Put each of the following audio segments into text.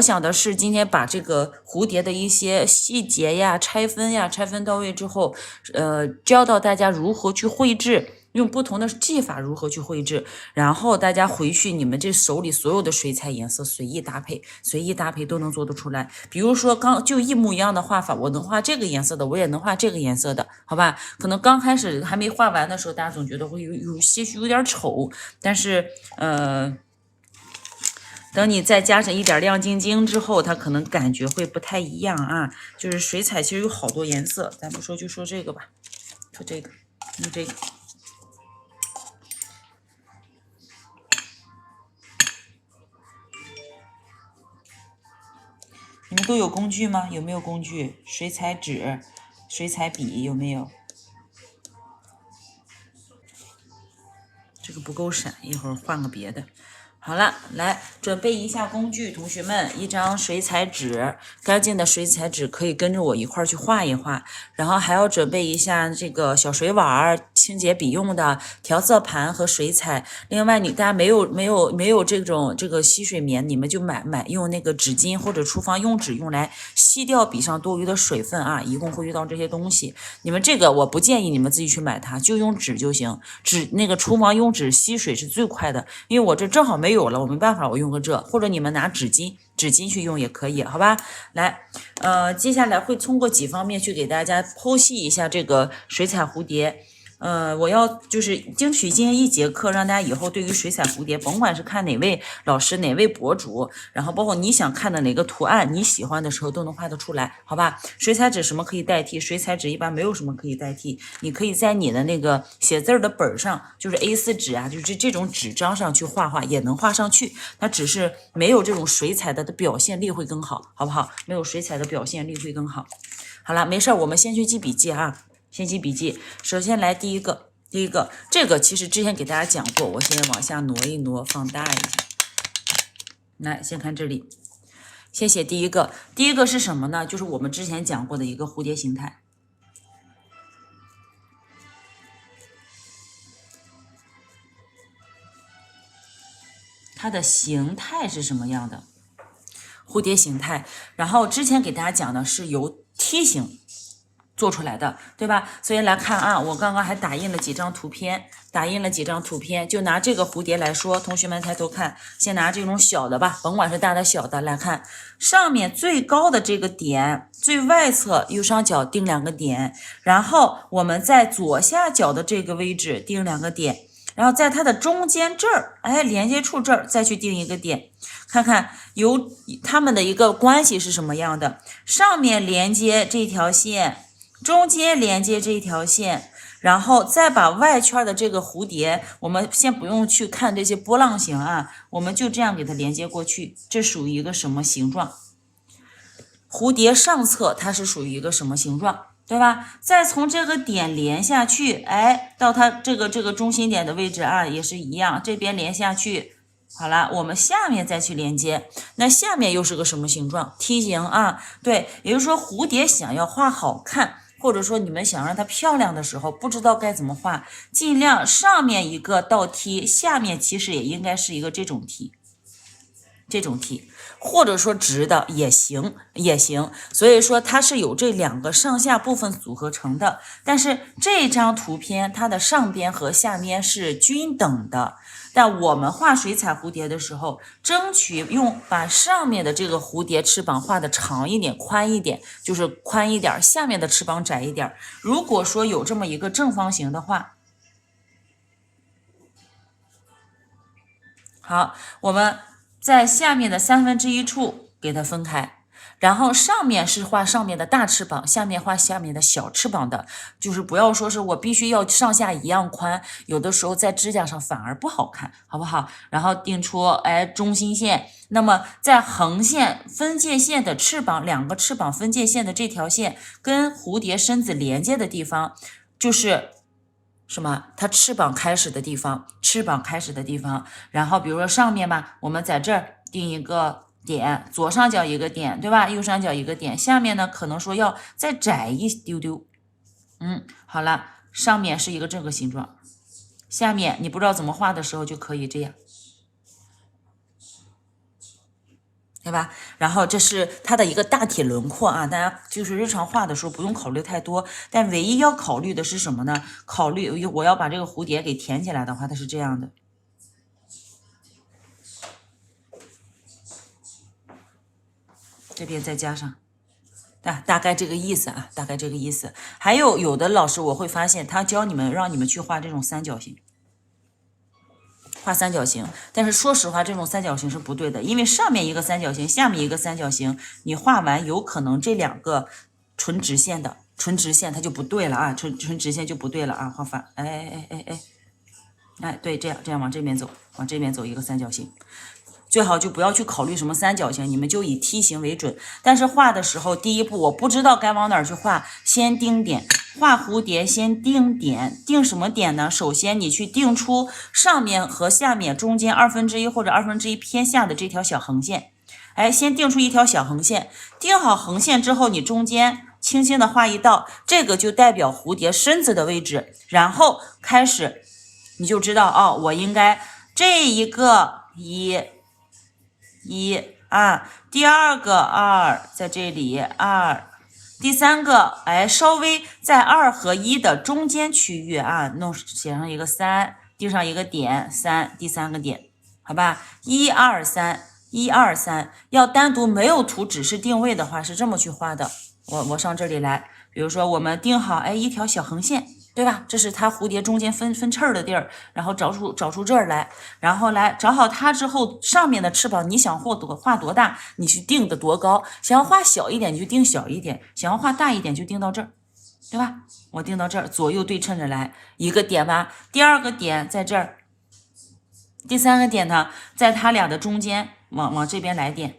想的是今天把这个蝴蝶的一些细节呀、拆分到位之后，教到大家如何去绘制，用不同的技法如何去绘制，然后大家回去你们这手里所有的水彩颜色随意搭配都能做得出来。比如说就一模一样的画法，我能画这个颜色的，我也能画这个颜色的，好吧？可能刚开始还没画完的时候，大家总觉得会有些许有点丑，但是等你再加上一点亮晶晶之后，它可能感觉会不太一样啊。就是水彩其实有好多颜色，咱不说就说这个吧，说这个，用这个。你们都有工具吗？有没有工具？水彩纸、水彩笔有没有？这个不够闪，一会儿换个别的。好了，来准备一下工具，同学们，一张水彩纸，干净的水彩纸可以跟着我一块儿去画一画，然后还要准备一下这个小水碗、清洁笔用的调色盘和水彩。另外，大家没有这个吸水棉，你们就买用那个纸巾或者厨房用纸用来吸掉笔上多余的水分啊，一共会遇到这些东西。你们这个我不建议你们自己去买它，就用纸就行。那个厨房用纸吸水是最快的，因为我这正好没有了，我没办法，我用个这，或者你们拿纸巾去用也可以，好吧？来，接下来会通过几方面去给大家剖析一下这个水彩蝴蝶。我要就是争取今天一节课，让大家以后对于水彩蝴蝶，甭管是看哪位老师、哪位博主，然后包括你想看的哪个图案，你喜欢的时候都能画得出来，好吧？水彩纸什么可以代替？水彩纸一般没有什么可以代替，你可以在你的那个写字的本上，就是 A4 纸啊，就是这种纸张上去画也能画上去，它只是没有这种水彩的表现力会更好，好不好？没有水彩的表现力会更好。好了，没事，我们先去记笔记啊。先记笔记，首先来第一个，这个其实之前给大家讲过，我先往下挪一挪，放大一下。来，先看这里，先写第一个是什么呢？就是我们之前讲过的一个蝴蝶形态。它的形态是什么样的？蝴蝶形态。然后之前给大家讲的是由梯形做出来的，对吧？所以来看啊，我刚刚还打印了几张图片，就拿这个蝴蝶来说，同学们抬头看，先拿这种小的吧，甭管是大的小的来看，上面最高的这个点，最外侧右上角定2个点，然后我们在左下角的这个位置定2个点，然后在它的中间这儿，连接处这儿再去定1个点，看看由它们的一个关系是什么样的，上面连接这条线，中间连接这条线，然后再把外圈的这个蝴蝶，我们先不用去看这些波浪形啊，我们就这样给它连接过去，这属于一个什么形状？蝴蝶上侧它是属于一个什么形状？对吧？再从这个点连下去，到它这个中心点的位置啊，也是一样，这边连下去。好了，我们下面再去连接，那下面又是个什么形状？梯形啊，对，也就是说蝴蝶想要画好看，或者说你们想让它漂亮的时候，不知道该怎么画，尽量上面一个倒梯，下面其实也应该是一个这种梯，或者说直的也行，所以说它是有这2个上下部分组合成的。但是这张图片它的上边和下边是均等的，但我们画水彩蝴蝶的时候，争取把上面的这个蝴蝶翅膀画的长一点、宽一点，就是宽一点，下面的翅膀窄一点。如果说有这么一个正方形的话，好，我们在下面的1/3处给它分开，然后上面是画上面的大翅膀，下面画下面的小翅膀的，就是不要说是我必须要上下一样宽，有的时候在指甲上反而不好看，好不好？然后定出中心线，那么在横线分界线的翅膀，2个翅膀分界线的这条线跟蝴蝶身子连接的地方，就是什么？它翅膀开始的地方，然后比如说上面吧，我们在这儿定一个点，左上角一个点，对吧？右上角一个点，下面呢可能说要再窄一丢丢。好了，上面是一个这个形状，下面你不知道怎么画的时候就可以这样。对吧？然后这是它的一个大体轮廓啊，大家就是日常画的时候不用考虑太多，但唯一要考虑的是什么呢？考虑我要把这个蝴蝶给填起来的话，它是这样的，这边再加上。大概这个意思啊，大概这个意思。还有的老师我会发现，他教你们让你们去画这种三角形，画三角形。但是说实话，这种三角形是不对的，因为上面一个三角形，下面一个三角形，你画完有可能这两个纯直线的，纯直线它就不对了啊，纯直线就不对了啊，画反，哎，对，这样往这边走，往这边走一个三角形。最好就不要去考虑什么三角形，你们就以梯形为准。但是画的时候，第一步我不知道该往哪儿去画，先定点。画蝴蝶先定点，定什么点呢？首先你去定出上面和下面中间1/2或者1/2偏下的这条小横线。哎，先定出一条小横线，定好横线之后，你中间轻轻的画一道，这个就代表蝴蝶身子的位置。然后开始，你就知道哦，我应该这一个一啊，第二个2在这里2，第三个稍微在2和1的中间区域啊，写上一个3，定上一个点3，第三个点，好吧，1 2 3，1 2 3，要单独没有图只是定位的话是这么去画的。我上这里来，比如说我们定好一条小横线。对吧？这是它蝴蝶中间分翅儿的地儿，然后找出这儿来，然后来找好它之后，上面的翅膀你想画多大，你去定的多高，想要画小一点就定小一点，想要画大一点就定到这儿，对吧？我定到这儿，左右对称着来，一个点吧，第二个点在这儿，第三个点呢，在它俩的中间，往这边来点。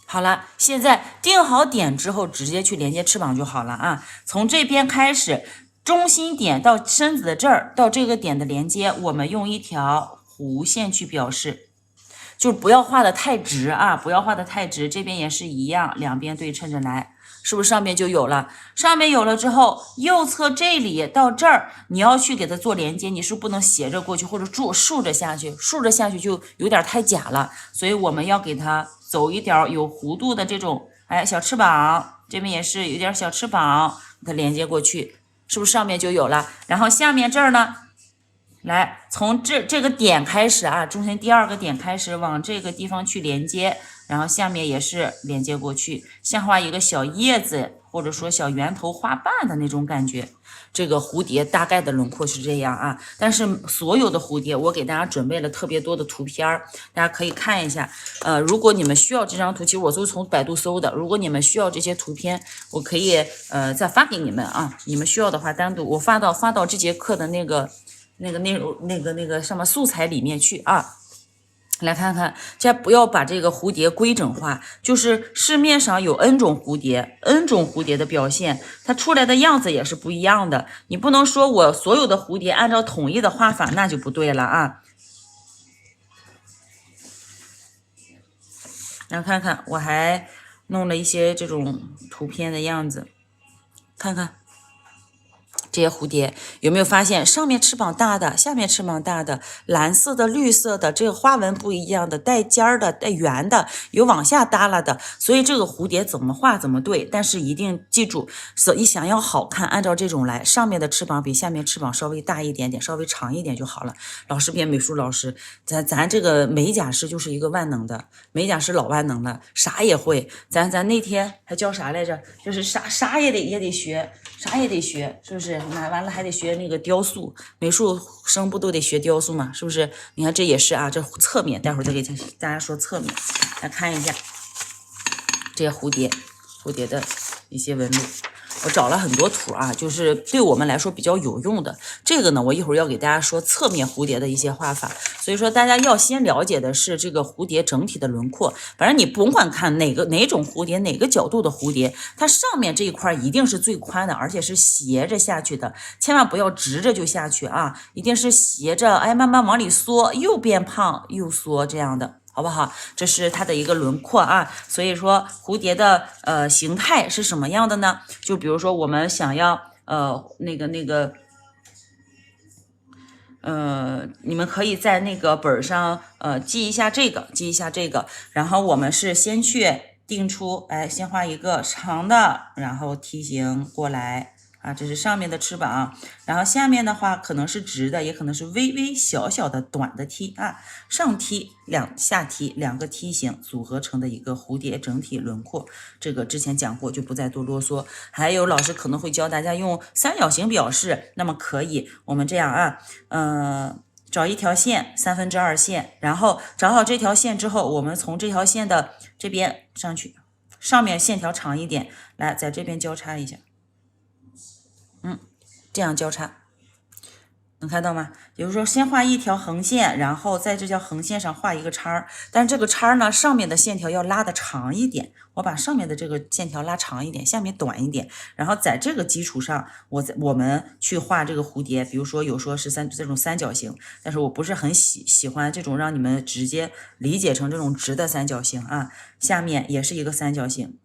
好了，现在定好点之后，直接去连接翅膀就好了啊。从这边开始，中心点到身子的这儿，到这个点的连接，我们用一条弧线去表示，就不要画的太直啊，不要画的太直。这边也是一样，两边对称着来，是不是上面就有了？上面有了之后，右侧这里到这儿，你要去给它做连接，你是不能斜着过去或者竖着下去，竖着下去就有点太假了，所以我们要给它走一条有弧度的这种，小翅膀，这边也是有点小翅膀，给它连接过去，是不是上面就有了？然后下面这儿呢，来从这个点开始啊，中间第二个点开始往这个地方去连接，然后下面也是连接过去，像画一个小叶子或者说小圆头花瓣的那种感觉。这个蝴蝶大概的轮廓是这样啊，但是所有的蝴蝶我给大家准备了特别多的图片，大家可以看一下。如果你们需要这张图，其实我都从百度搜的。如果你们需要这些图片，我可以再发给你们啊。你们需要的话，单独我发到这节课的那个内容那个什么素材里面去啊。来看看，这不要把这个蝴蝶规整化，就是市面上有 N 种蝴蝶，N 种蝴蝶的表现，它出来的样子也是不一样的。你不能说我所有的蝴蝶按照统一的画法，那就不对了啊。然后看看，我还弄了一些这种图片的样子，看看。这些蝴蝶有没有发现上面翅膀大的，下面翅膀大的，蓝色的、绿色的，这个花纹不一样的，带尖儿的、带圆的，有往下耷拉的。所以这个蝴蝶怎么画怎么对，但是一定记住，你想要好看，按照这种来，上面的翅膀比下面翅膀稍微大一点点，稍微长一点就好了。老师变美术老师，咱这个美甲师就是一个万能的，美甲师老万能了，啥也会。咱那天还教啥来着？就是啥也得学。啥也得学，是不是？买完了还得学那个雕塑，美术生不都得学雕塑吗？是不是？你看这也是啊，这侧面，待会儿再给大家说侧面，来看一下这些蝴蝶的一些纹路。我找了很多图啊，就是对我们来说比较有用的。这个呢，我一会儿要给大家说侧面蝴蝶的一些画法。所以说，大家要先了解的是这个蝴蝶整体的轮廓。反正你甭管看哪种蝴蝶，哪个角度的蝴蝶，它上面这一块一定是最宽的，而且是斜着下去的，千万不要直着就下去啊，一定是斜着，慢慢往里缩，又变胖又缩这样的。好不好？这是它的一个轮廓啊，所以说蝴蝶的形态是什么样的呢？就比如说我们想要你们可以在那个本上记一下这个，然后我们是先去定出，哎，先画一个长的，然后梯形过来啊，这是上面的翅膀，然后下面的话可能是直的，也可能是微微小小的短的梯啊，上梯下梯两个梯形组合成的一个蝴蝶整体轮廓，这个之前讲过，就不再多啰嗦。还有老师可能会教大家用三角形表示，那么可以，我们这样啊，找一条线2/3线，然后找好这条线之后，我们从这条线的这边上去，上面线条长一点，来在这边交叉一下。这样交叉，能看到吗？比如说先画一条横线，然后在这条横线上画一个叉，但是这个叉呢，上面的线条要拉的长一点，我把上面的这个线条拉长一点，下面短一点，然后在这个基础上，我们去画这个蝴蝶。比如说有说是这种三角形，但是我不是很喜欢这种让你们直接理解成这种直的三角形啊，下面也是一个三角形。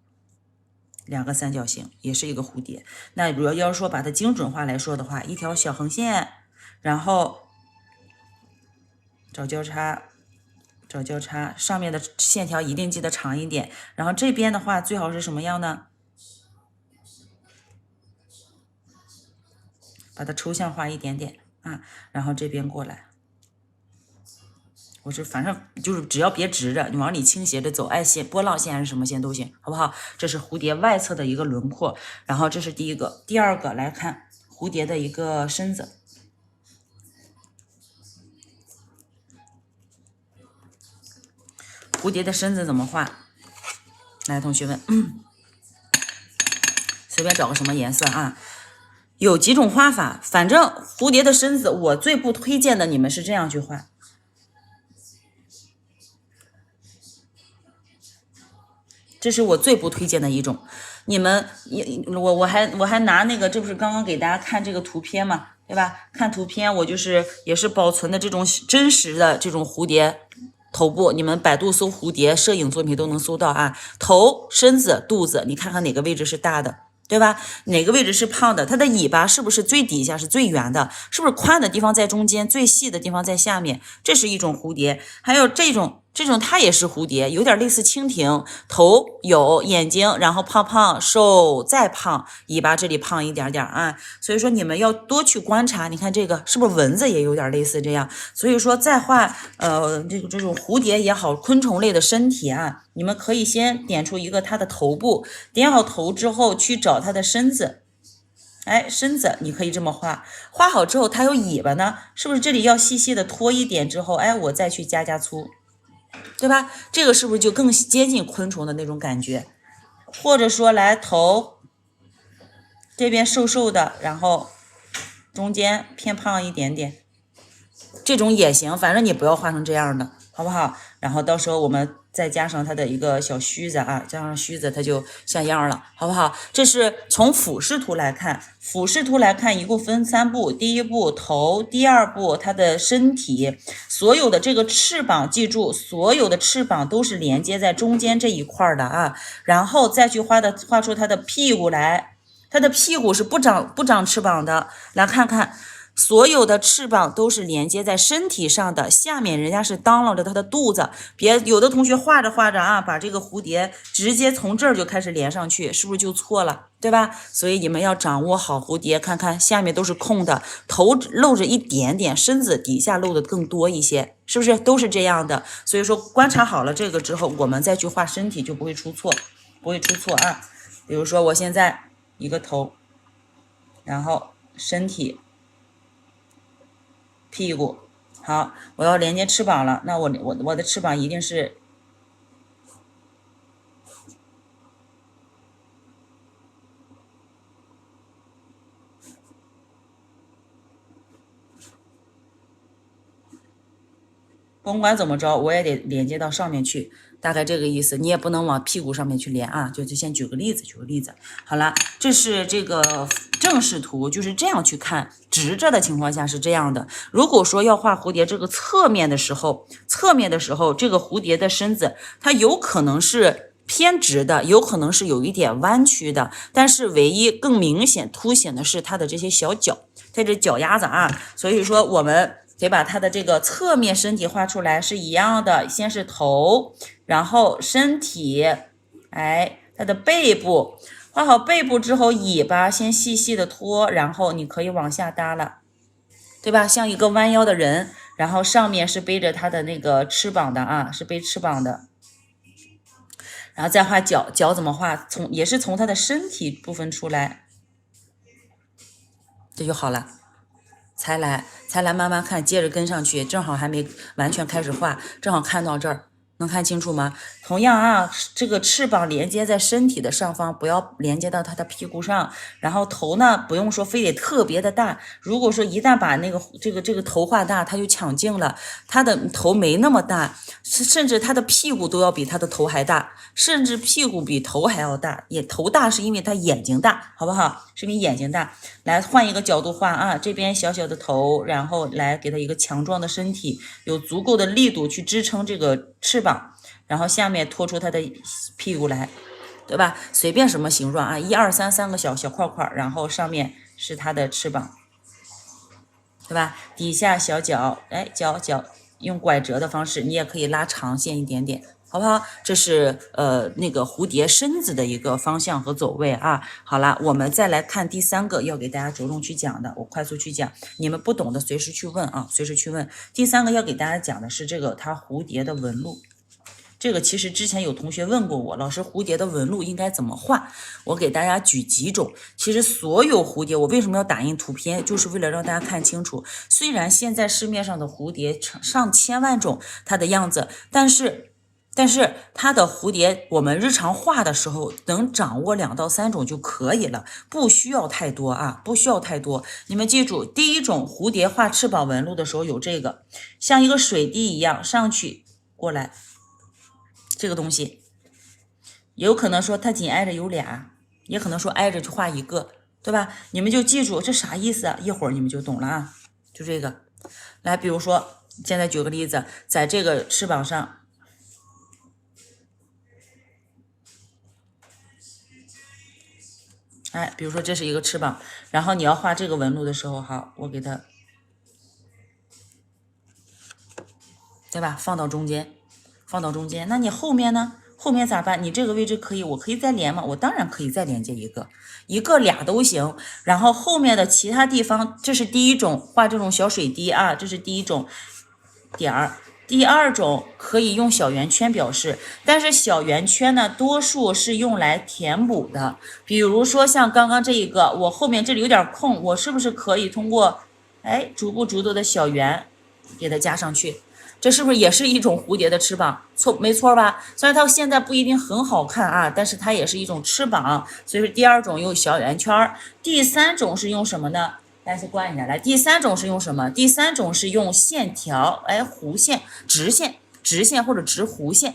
两个三角形也是一个蝴蝶。那如果要说把它精准化来说的话，一条小横线，然后找交叉，上面的线条一定记得长一点。然后这边的话最好是什么样呢？把它抽象化一点点啊，然后这边过来。我是反正就是只要别直着，你往里倾斜着走，爱线、波浪线还是什么线都行，好不好？这是蝴蝶外侧的一个轮廓，然后这是第一个，第二个来看蝴蝶的一个身子。蝴蝶的身子怎么画？来，同学们，随便找个什么颜色啊？有几种画法，反正蝴蝶的身子，我最不推荐的，你们是这样去画。这是我最不推荐的一种，你们我还拿那个，这不是刚刚给大家看这个图片嘛，对吧？看图片，我就是也是保存的这种真实的这种蝴蝶头部，你们百度搜蝴蝶摄影作品都能搜到啊。头、身子、肚子，你看看哪个位置是大的，对吧？哪个位置是胖的？它的尾巴是不是最底下是最圆的？是不是宽的地方在中间，最细的地方在下面？这是一种蝴蝶。还有这种它也是蝴蝶，有点类似蜻蜓，头有眼睛，然后胖，手再胖，尾巴这里胖一点点啊。所以说你们要多去观察，你看这个是不是蚊子也有点类似这样？所以说再画这种蝴蝶也好，昆虫类的身体啊，你们可以先点出一个它的头部，点好头之后去找它的身子。哎，身子你可以这么画，画好之后它有尾巴呢，是不是这里要细细的拖一点之后，哎，我再去加粗。对吧？这个是不是就更接近昆虫的那种感觉？或者说来头这边瘦瘦的，然后中间偏胖一点点，这种也行，反正你不要画成这样的，好不好？然后到时候我们再加上它的一个小须子啊，加上须子它就像样了，好不好？这是从俯视图来看，一共分3步，第一步头，第二步它的身体，所有的这个翅膀，记住，所有的翅膀都是连接在中间这一块的啊，然后再去画出它的屁股来，它的屁股是不长翅膀的，来看看。所有的翅膀都是连接在身体上的，下面人家是当啷着它的肚子。别有的同学画着画着啊，把这个蝴蝶直接从这儿就开始连上去，是不是就错了？对吧？所以你们要掌握好蝴蝶，看看下面都是空的，头露着一点点，身子底下露的更多一些，是不是都是这样的？所以说观察好了这个之后，我们再去画身体就不会出错，啊。比如说我现在一个头，然后身体。屁股好，我要连接翅膀了，那我的翅膀一定是甭管怎么着，我也得连接到上面去，大概这个意思。你也不能往屁股上面去连啊，就先举个例子。好了，这是这个正视图，就是这样去看，直着的情况下是这样的。如果说要画蝴蝶这个侧面的时候，这个蝴蝶的身子它有可能是偏直的，有可能是有一点弯曲的，但是唯一更明显凸显的是它的这些小脚，它这脚丫子啊。所以说我们得把它的这个侧面身体画出来是一样的，先是头，然后身体，哎，它的背部，画好背部之后，尾巴先细细的拖，然后你可以往下搭了，对吧？像一个弯腰的人，然后上面是背着它的那个翅膀的啊，是背翅膀的。然后再画脚，脚怎么画？也是从它的身体部分出来，这就好了。才来慢慢看，接着跟上去，正好还没完全开始画，正好看到这儿，能看清楚吗？同样啊，这个翅膀连接在身体的上方，不要连接到它的屁股上。然后头呢，不用说非得特别的大。如果说一旦把那个这个头画大，它就抢镜了。它的头没那么大，甚至它的屁股都要比它的头还大，甚至屁股比头还要大。头大是因为它眼睛大，好不好？是因为眼睛大。来换一个角度画啊，这边小小的头，然后来给它一个强壮的身体，有足够的力度去支撑这个翅膀。然后下面拖出它的屁股来，对吧？随便什么形状啊，1、2、3，三个小块块，然后上面是它的翅膀，对吧？底下小脚，哎，脚用拐折的方式，你也可以拉长线一点点，好不好？这是那个蝴蝶身子的一个方向和走位啊。好了，我们再来看第3个要给大家着重去讲的，我快速去讲，你们不懂的随时去问啊，随时去问。第3个要给大家讲的是这个它蝴蝶的纹路。这个其实之前有同学问过我，老师蝴蝶的纹路应该怎么画？我给大家举几种。其实所有蝴蝶，我为什么要打印图片，就是为了让大家看清楚。虽然现在市面上的蝴蝶上千万种它的样子，但是它的蝴蝶，我们日常画的时候能掌握2到3种就可以了，不需要太多啊，不需要太多。你们记住，第一种蝴蝶画翅膀纹路的时候有这个，像一个水滴一样上去过来。这个东西有可能说它紧挨着有俩，也可能说挨着就画一个，对吧？你们就记住这啥意思啊？一会儿你们就懂了啊。就这个，来，比如说现在举个例子，在这个翅膀上，哎，比如说这是一个翅膀，然后你要画这个纹路的时候，好，我给它，对吧？放到中间。那你后面呢？后面咋办？你这个位置可以，我可以再连吗？我当然可以再连接一个俩都行。然后后面的其他地方，这是第一种画这种小水滴啊，这是第一种点儿。第2种可以用小圆圈表示，但是小圆圈呢，多数是用来填补的。比如说像刚刚这一个，我后面这里有点空，我是不是可以通过逐步的小圆给它加上去？这是不是也是一种蝴蝶的翅膀？没错吧？虽然它现在不一定很好看啊，但是它也是一种翅膀。所以说第2种用小圆圈，第3种是用什么呢？大家先关一下，来，第3种是用什么？第3种是用线条，弧线、直线或者直弧线。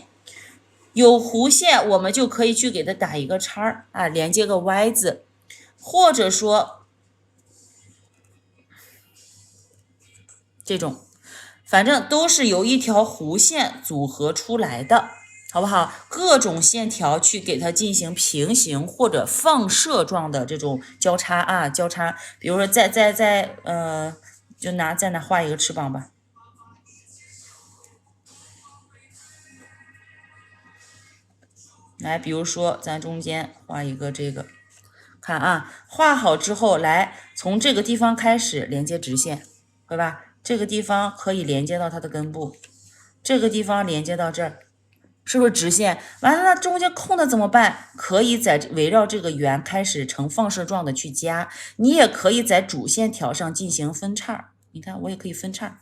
有弧线，我们就可以去给它打一个叉啊，连接个 Y 字，或者说这种。反正都是由一条弧线组合出来的，好不好？各种线条去给它进行平行或者放射状的这种交叉啊，交叉。比如说再就再拿画一个翅膀吧。来，比如说咱中间画一个这个，看啊，画好之后，来从这个地方开始连接直线，对吧？这个地方可以连接到它的根部，这个地方连接到这儿，是不是直线？完了，那中间空的怎么办？可以在围绕这个圆开始呈放射状的去加，你也可以在主线条上进行分叉。你看，我也可以分叉，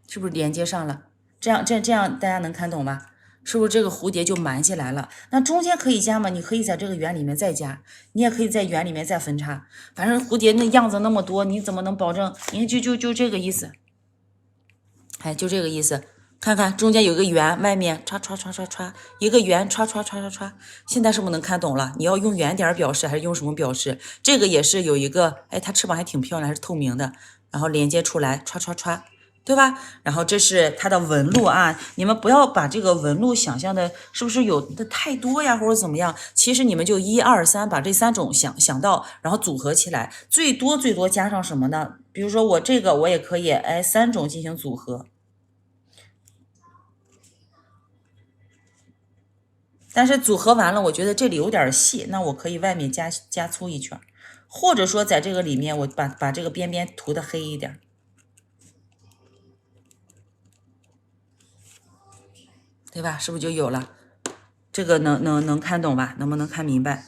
是不是连接上了？这样大家能看懂吗？是不是这个蝴蝶就满起来了？那中间可以加吗？你可以在这个圆里面再加，你也可以在圆里面再分叉。反正蝴蝶那样子那么多，你怎么能保证？你看就这个意思，就这个意思。看看中间有个圆，外面歘一个圆歘。现在是不是能看懂了？你要用圆点表示还是用什么表示？这个也是有一个，它翅膀还挺漂亮，还是透明的，然后连接出来歘。对吧？然后这是它的纹路啊，你们不要把这个纹路想象的是不是有的太多呀，或者怎么样？其实你们就1、2、3，把这3种想到，然后组合起来，最多加上什么呢？比如说我这个我也可以，哎，3种进行组合。但是组合完了，我觉得这里有点细，那我可以外面加粗一圈，或者说在这个里面我把这个边边涂的黑一点。对吧？是不是就有了？这个能看懂吧？能不能看明白？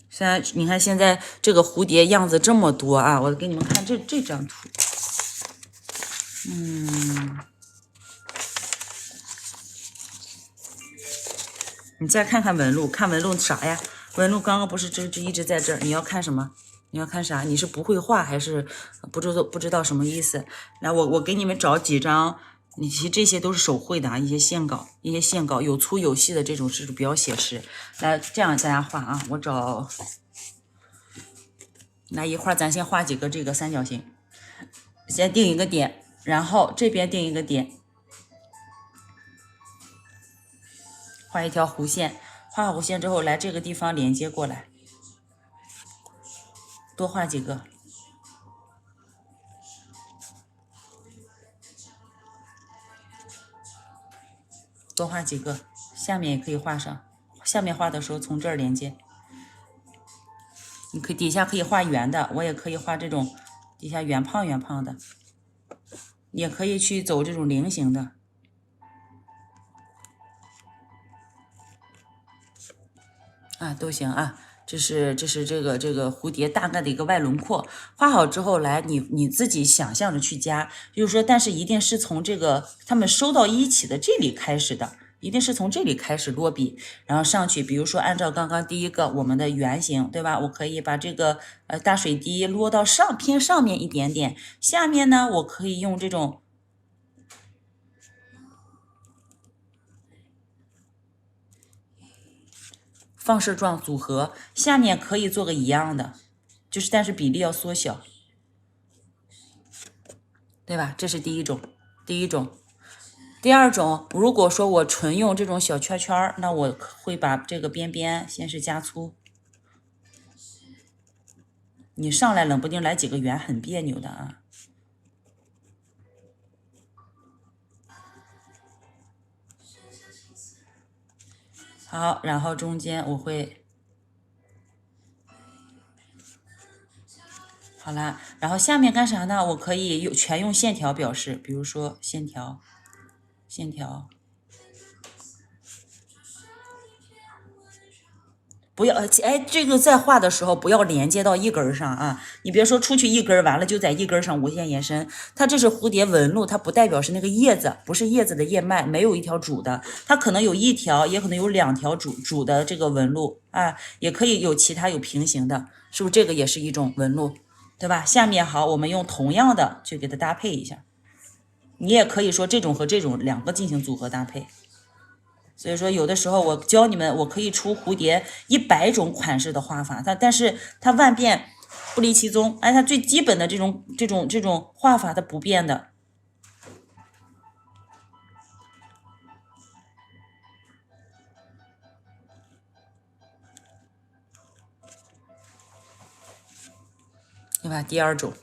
现在你看，现在这个蝴蝶样子这么多啊！我给你们看这张图。你再看看纹路，看纹路啥呀？纹路刚刚不是这一直在这儿？你要看什么？你要看啥？你是不会画还是不知道什么意思？来，我给你们找几张。你其实这些都是手绘的啊，一些线稿有粗有细的这种是比较写实。来，这样大家画啊，我找。来一会儿咱先画几个这个三角形，先定一个点，然后这边定一个点，画一条弧线，画好弧线之后，来这个地方连接过来，多画几个。多画几个，下面也可以画上。下面画的时候从这儿连接，你可以底下可以画圆的，我也可以画这种底下圆胖的，也可以去走这种菱形的啊，都行啊。这是这个蝴蝶大概的一个外轮廓，画好之后来你自己想象着去加，就是说，但是一定是从这个它们收到一起的这里开始的。一定是从这里开始落笔，然后上去，比如说按照刚刚第一个我们的圆形，对吧？我可以把这个大水滴落到偏上面一点点，下面呢，我可以用这种放射状组合，下面可以做个一样的，就是但是比例要缩小，对吧？这是第一种。第二种，如果说我纯用这种小圈圈，那我会把这个边边先是加粗。你上来冷不丁来几个圆，很别扭的啊。好，然后中间我会，好啦，然后下面干啥呢？我可以全用线条表示，比如说线条。不要哎，这个在画的时候不要连接到一根上啊！你别说出去一根完了就在一根上无限延伸。它这是蝴蝶纹路，它不代表是那个叶子，不是叶子的叶脉，没有一条主的，它可能有一条，也可能有2条主的这个纹路啊，也可以有其他有平行的，是不是这个也是一种纹路，对吧？下面好，我们用同样的去给它搭配一下，你也可以说这种和这种2个进行组合搭配。所以说，有的时候我教你们，我可以出蝴蝶100种款式的画法，但是它万变不离其宗，哎，它最基本的这种画法它不变的，对吧？第二种，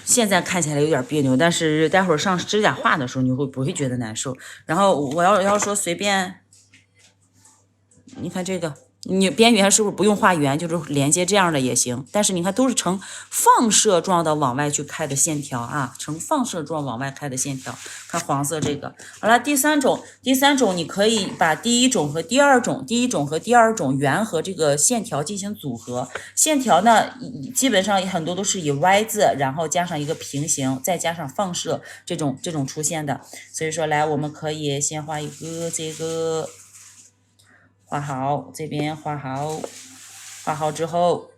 现在看起来有点别扭，但是待会儿上指甲画的时候，你会不会觉得难受？然后我要说随便，你看这个。你边缘是不是不用画圆，就是连接这样的也行？但是你看都是呈放射状的往外去开的线条啊，呈放射状往外开的线条。看黄色这个，好了，第三种你可以把第一种和第二种圆和这个线条进行组合。线条呢，基本上很多都是以 Y 字，然后加上一个平行，再加上放射这种出现的。所以说，来我们可以先画一个这个。画好，这边画好之后，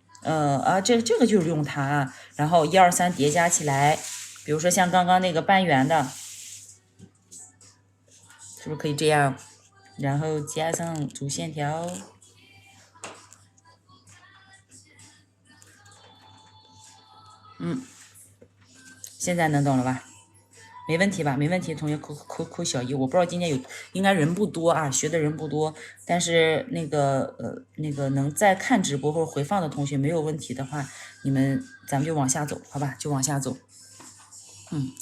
这个就是用它啊，然后1、2、3叠加起来，比如说像刚刚那个半圆的，是不是可以这样？然后加上主线条，现在能懂了吧？没问题吧？没问题，同学扣小一。我不知道今天应该人不多啊，学的人不多，但是那个能再看直播或者回放的同学没有问题的话，咱们就往下走，好吧？就往下走。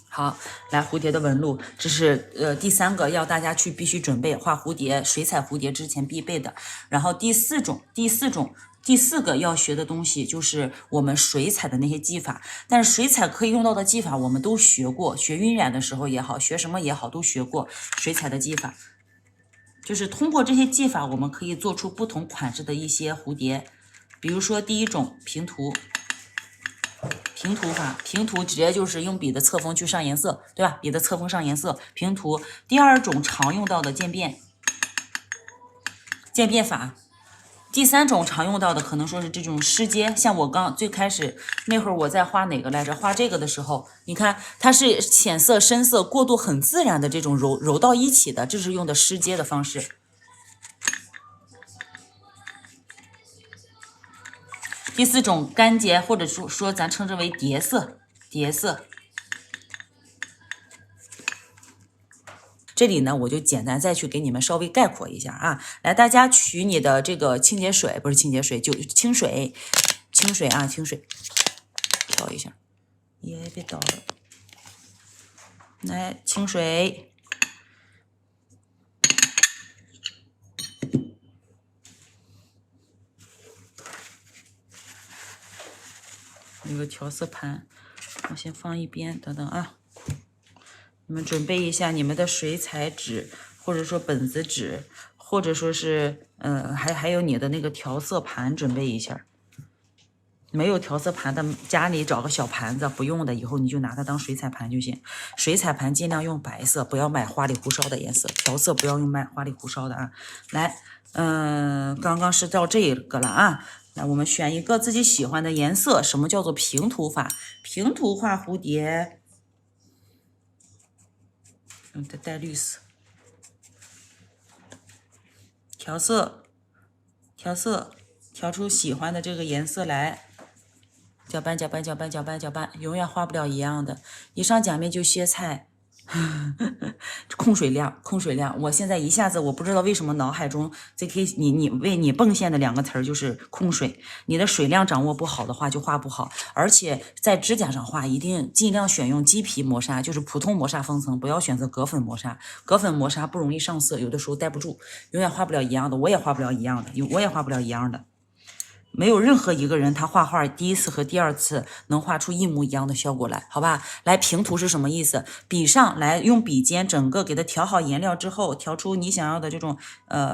好，来蝴蝶的纹路，这是第3个要大家必须准备画蝴蝶，水彩蝴蝶之前必备的。然后第4个要学的东西就是我们水彩的那些技法，但是水彩可以用到的技法我们都学过，学晕染的时候也好，学什么也好，都学过水彩的技法。就是通过这些技法，我们可以做出不同款式的一些蝴蝶。比如说第1种平涂。平涂法，平涂直接就是用笔的侧锋去上颜色，对吧？笔的侧锋上颜色，平涂。第2种常用到的渐变法。第3种常用到的可能说是这种湿阶，像我刚最开始那会儿我在画哪个来着？画这个的时候，你看它是浅色深色过渡很自然的这种揉到一起的，这是用的湿阶的方式。第4种干阶，或者说咱称之为叠色。这里呢，我就简单再去给你们稍微概括一下啊。来，大家取你的这个清洁水，不是清洁水，就清水啊，清水，倒一下，也别倒了。来，清水，有个调色盘，我先放一边，等等啊。你们准备一下你们的水彩纸，或者说本子纸，或者说是还有你的那个调色盘，准备一下。没有调色盘的，家里找个小盘子，不用的以后你就拿它当水彩盘就行。水彩盘尽量用白色，不要买花里胡哨的颜色。调色不要用花里胡哨的啊。来，刚刚是到这个了啊。那我们选一个自己喜欢的颜色。什么叫做平涂法？平涂画蝴蝶。再带绿色，调色，调出喜欢的这个颜色来，搅拌，永远画不了一样的。一上假面就歇菜，控水量。我现在一下子我不知道为什么脑海中你为你迸现的2个词儿就是控水。你的水量掌握不好的话就画不好，而且在指甲上画一定尽量选用鸡皮磨砂，就是普通磨砂封层，不要选择革粉磨砂。革粉磨砂不容易上色，有的时候带不住，永远画不了一样的。我也画不了一样的。没有任何一个人他画画第1次和第2次能画出一模一样的效果来，好吧？来，平涂是什么意思？笔上来用笔尖整个给它调好颜料之后，调出你想要的这种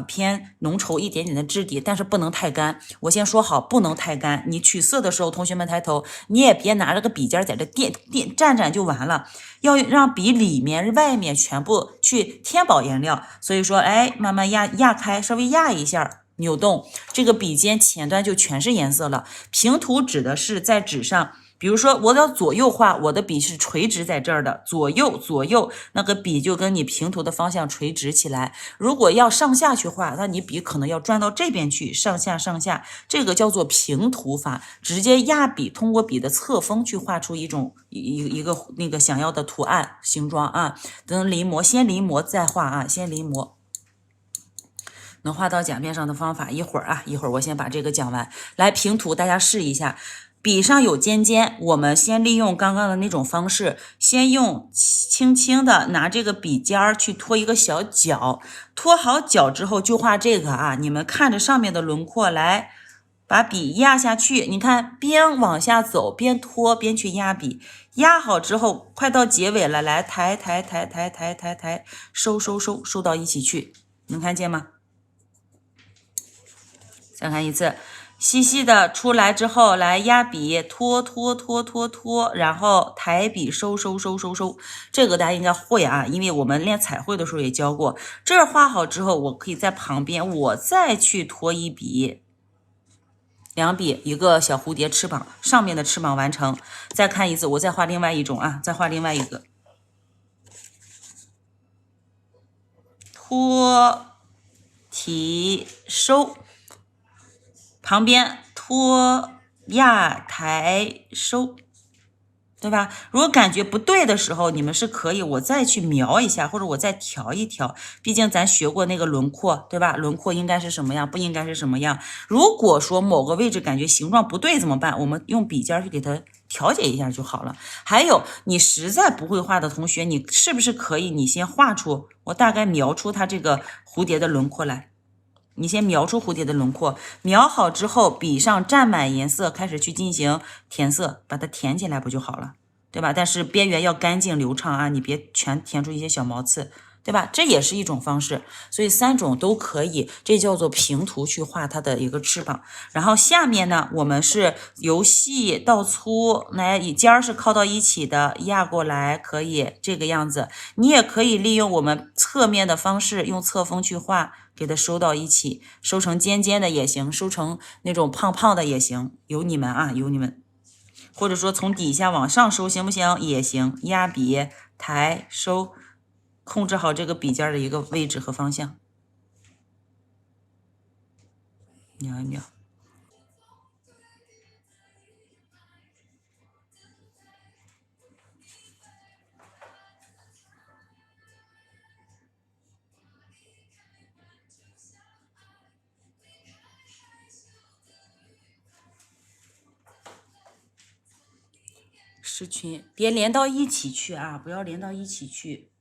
偏浓稠一点点的质地，但是不能太干。我先说好，不能太干。你取色的时候，同学们抬头，你也别拿着个笔尖在这蘸就完了，要让笔里面外面全部去填饱颜料。所以说，哎，慢慢压开，稍微压一下。扭动，这个笔尖前端就全是颜色了。平涂指的是在纸上，比如说我要左右画，我的笔是垂直在这儿的，左右，那个笔就跟你平涂的方向垂直起来。如果要上下去画，那你笔可能要转到这边去，上下，这个叫做平涂法，直接压笔，通过笔的侧锋去画出一个那个想要的图案形状啊。等临摹，先临摹再画啊，先临摹。能画到甲面上的方法，一会儿我先把这个讲完。来，平涂，大家试一下。笔上有尖，我们先利用刚刚的那种方式，先用轻轻的拿这个笔尖儿去拖一个小角，拖好角之后就画这个啊。你们看着上面的轮廓来，把笔压下去。你看，边往下走，边拖，边去压笔。压好之后，快到结尾了，来抬，收到一起去，能看见吗？再看一次，细细的出来之后，来压笔，拖，然后抬笔收。这个大家应该会啊，因为我们练彩绘的时候也教过。这儿画好之后，我可以在旁边，我再去拖一笔，2笔，一个小蝴蝶翅膀，上面的翅膀完成。再看一次，我再画另外一种啊，再画另外一个，拖，提，收。旁边拖压抬收，对吧？如果感觉不对的时候，你们是可以我再去描一下，或者我再调一调。毕竟咱学过那个轮廓，对吧？轮廓应该是什么样，不应该是什么样。如果说某个位置感觉形状不对怎么办？我们用笔尖去给它调节一下就好了。还有，你实在不会画的同学，你是不是可以你先画出，我大概描出它这个蝴蝶的轮廓来？你先描出蝴蝶的轮廓，描好之后，笔上蘸满颜色，开始去进行填色，把它填起来不就好了，对吧？但是边缘要干净流畅啊，你别全填出一些小毛刺，对吧？这也是一种方式，所以3种都可以，这叫做平涂去画它的一个翅膀。然后下面呢，我们是由细到粗，来以尖儿是靠到一起的，压过来可以这个样子。你也可以利用我们侧面的方式，用侧锋去画。给它收到一起，收成尖尖的也行，收成那种胖胖的也行，由你们啊，由你们。或者说从底下往上收行不行？也行，压笔、抬、收，控制好这个笔尖的一个位置和方向。瞄一瞄。失群，别连到一起去啊！不要连到一起去。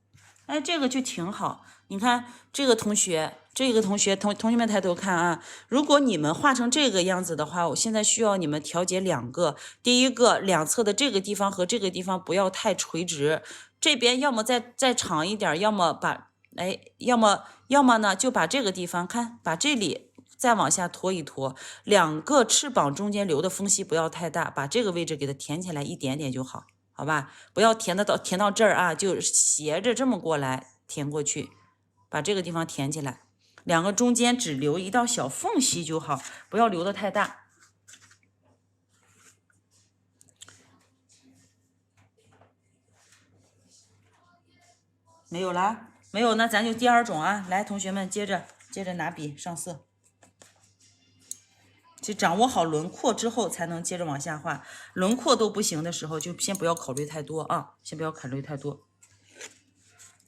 哎，这个就挺好。你看这个同学，同学们抬头看啊。如果你们画成这个样子的话，我现在需要你们调节2个。第一个，两侧的这个地方和这个地方不要太垂直，这边要么再长一点，要么把要么呢就把这个地方看，把这里。再往下拖一拖，2个翅膀中间留的缝隙不要太大，把这个位置给它填起来一点点就好，好吧？不要填到这儿啊，就斜着这么过来填过去，把这个地方填起来，2个中间只留一道小缝隙就好，不要留的太大。没有啦？没有，那咱就第2种啊。来，同学们接着拿笔上色。就掌握好轮廓之后，才能接着往下画。轮廓都不行的时候，就先不要考虑太多啊，先不要考虑太多。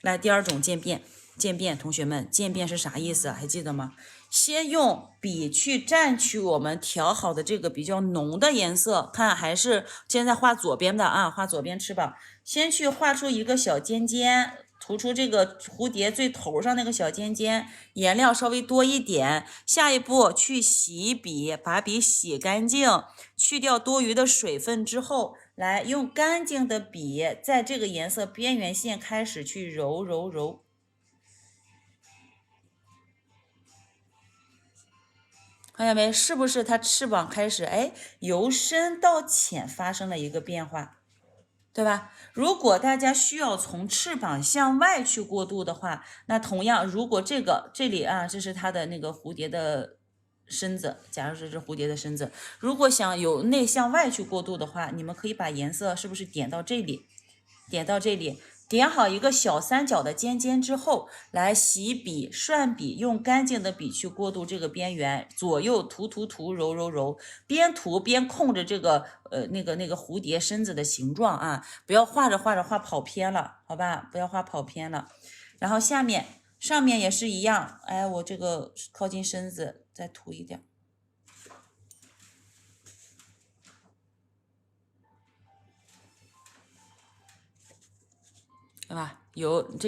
来，第2种渐变，同学们，渐变是啥意思啊？还记得吗？先用笔去蘸取我们调好的这个比较浓的颜色，看还是现在画左边的啊，画左边翅膀，先去画出一个小尖尖。涂出这个蝴蝶最头上那个小尖尖，颜料稍微多一点。下一步去洗笔，把笔洗干净，去掉多余的水分之后，来用干净的笔在这个颜色边缘线开始去揉揉揉。看见没？是不是它翅膀开始由深到浅发生了一个变化？对吧？如果大家需要从翅膀向外去过渡的话，那同样，如果这里啊，这是它的那个蝴蝶的身子，假如这是蝴蝶的身子，如果想由内向外去过渡的话，你们可以把颜色是不是点到这里，点好一个小三角的尖尖之后，来洗笔、涮笔，用干净的笔去过渡这个边缘，左右涂，揉揉揉，边涂边控制这个那个蝴蝶身子的形状啊，不要画着画跑偏了，好吧？不要画跑偏了。然后上面也是一样，我这个靠近身子再涂一点。对吧？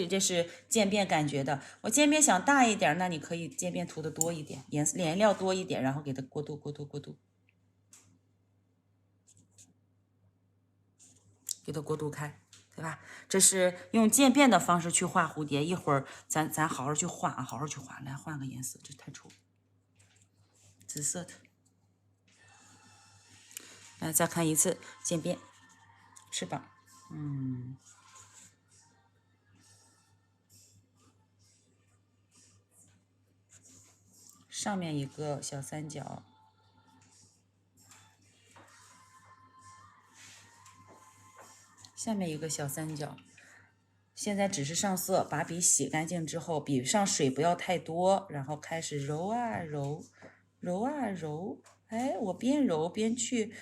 这是渐变感觉的。我渐变想大一点，那你可以渐变涂的多一点，颜料多一点，然后给它过渡，给它过渡开，对吧？这是用渐变的方式去画蝴蝶。一会儿咱好好去画啊，好好去画。来换个颜色，这太丑了，紫色的。来再看一次渐变，翅膀，上面一个小三角，下面一个小三角。现在只是上色，把笔洗干净之后，笔上水不要太多，然后开始揉啊揉，揉啊揉。我边揉边去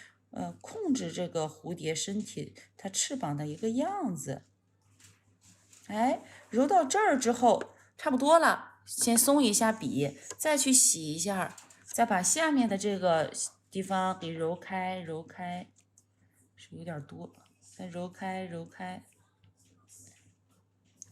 控制这个蝴蝶身体它翅膀的一个样子。哎，揉到这儿之后差不多了，先松一下笔，再去洗一下，再把下面的这个地方给揉开，揉开，是有点多，再揉开，揉开，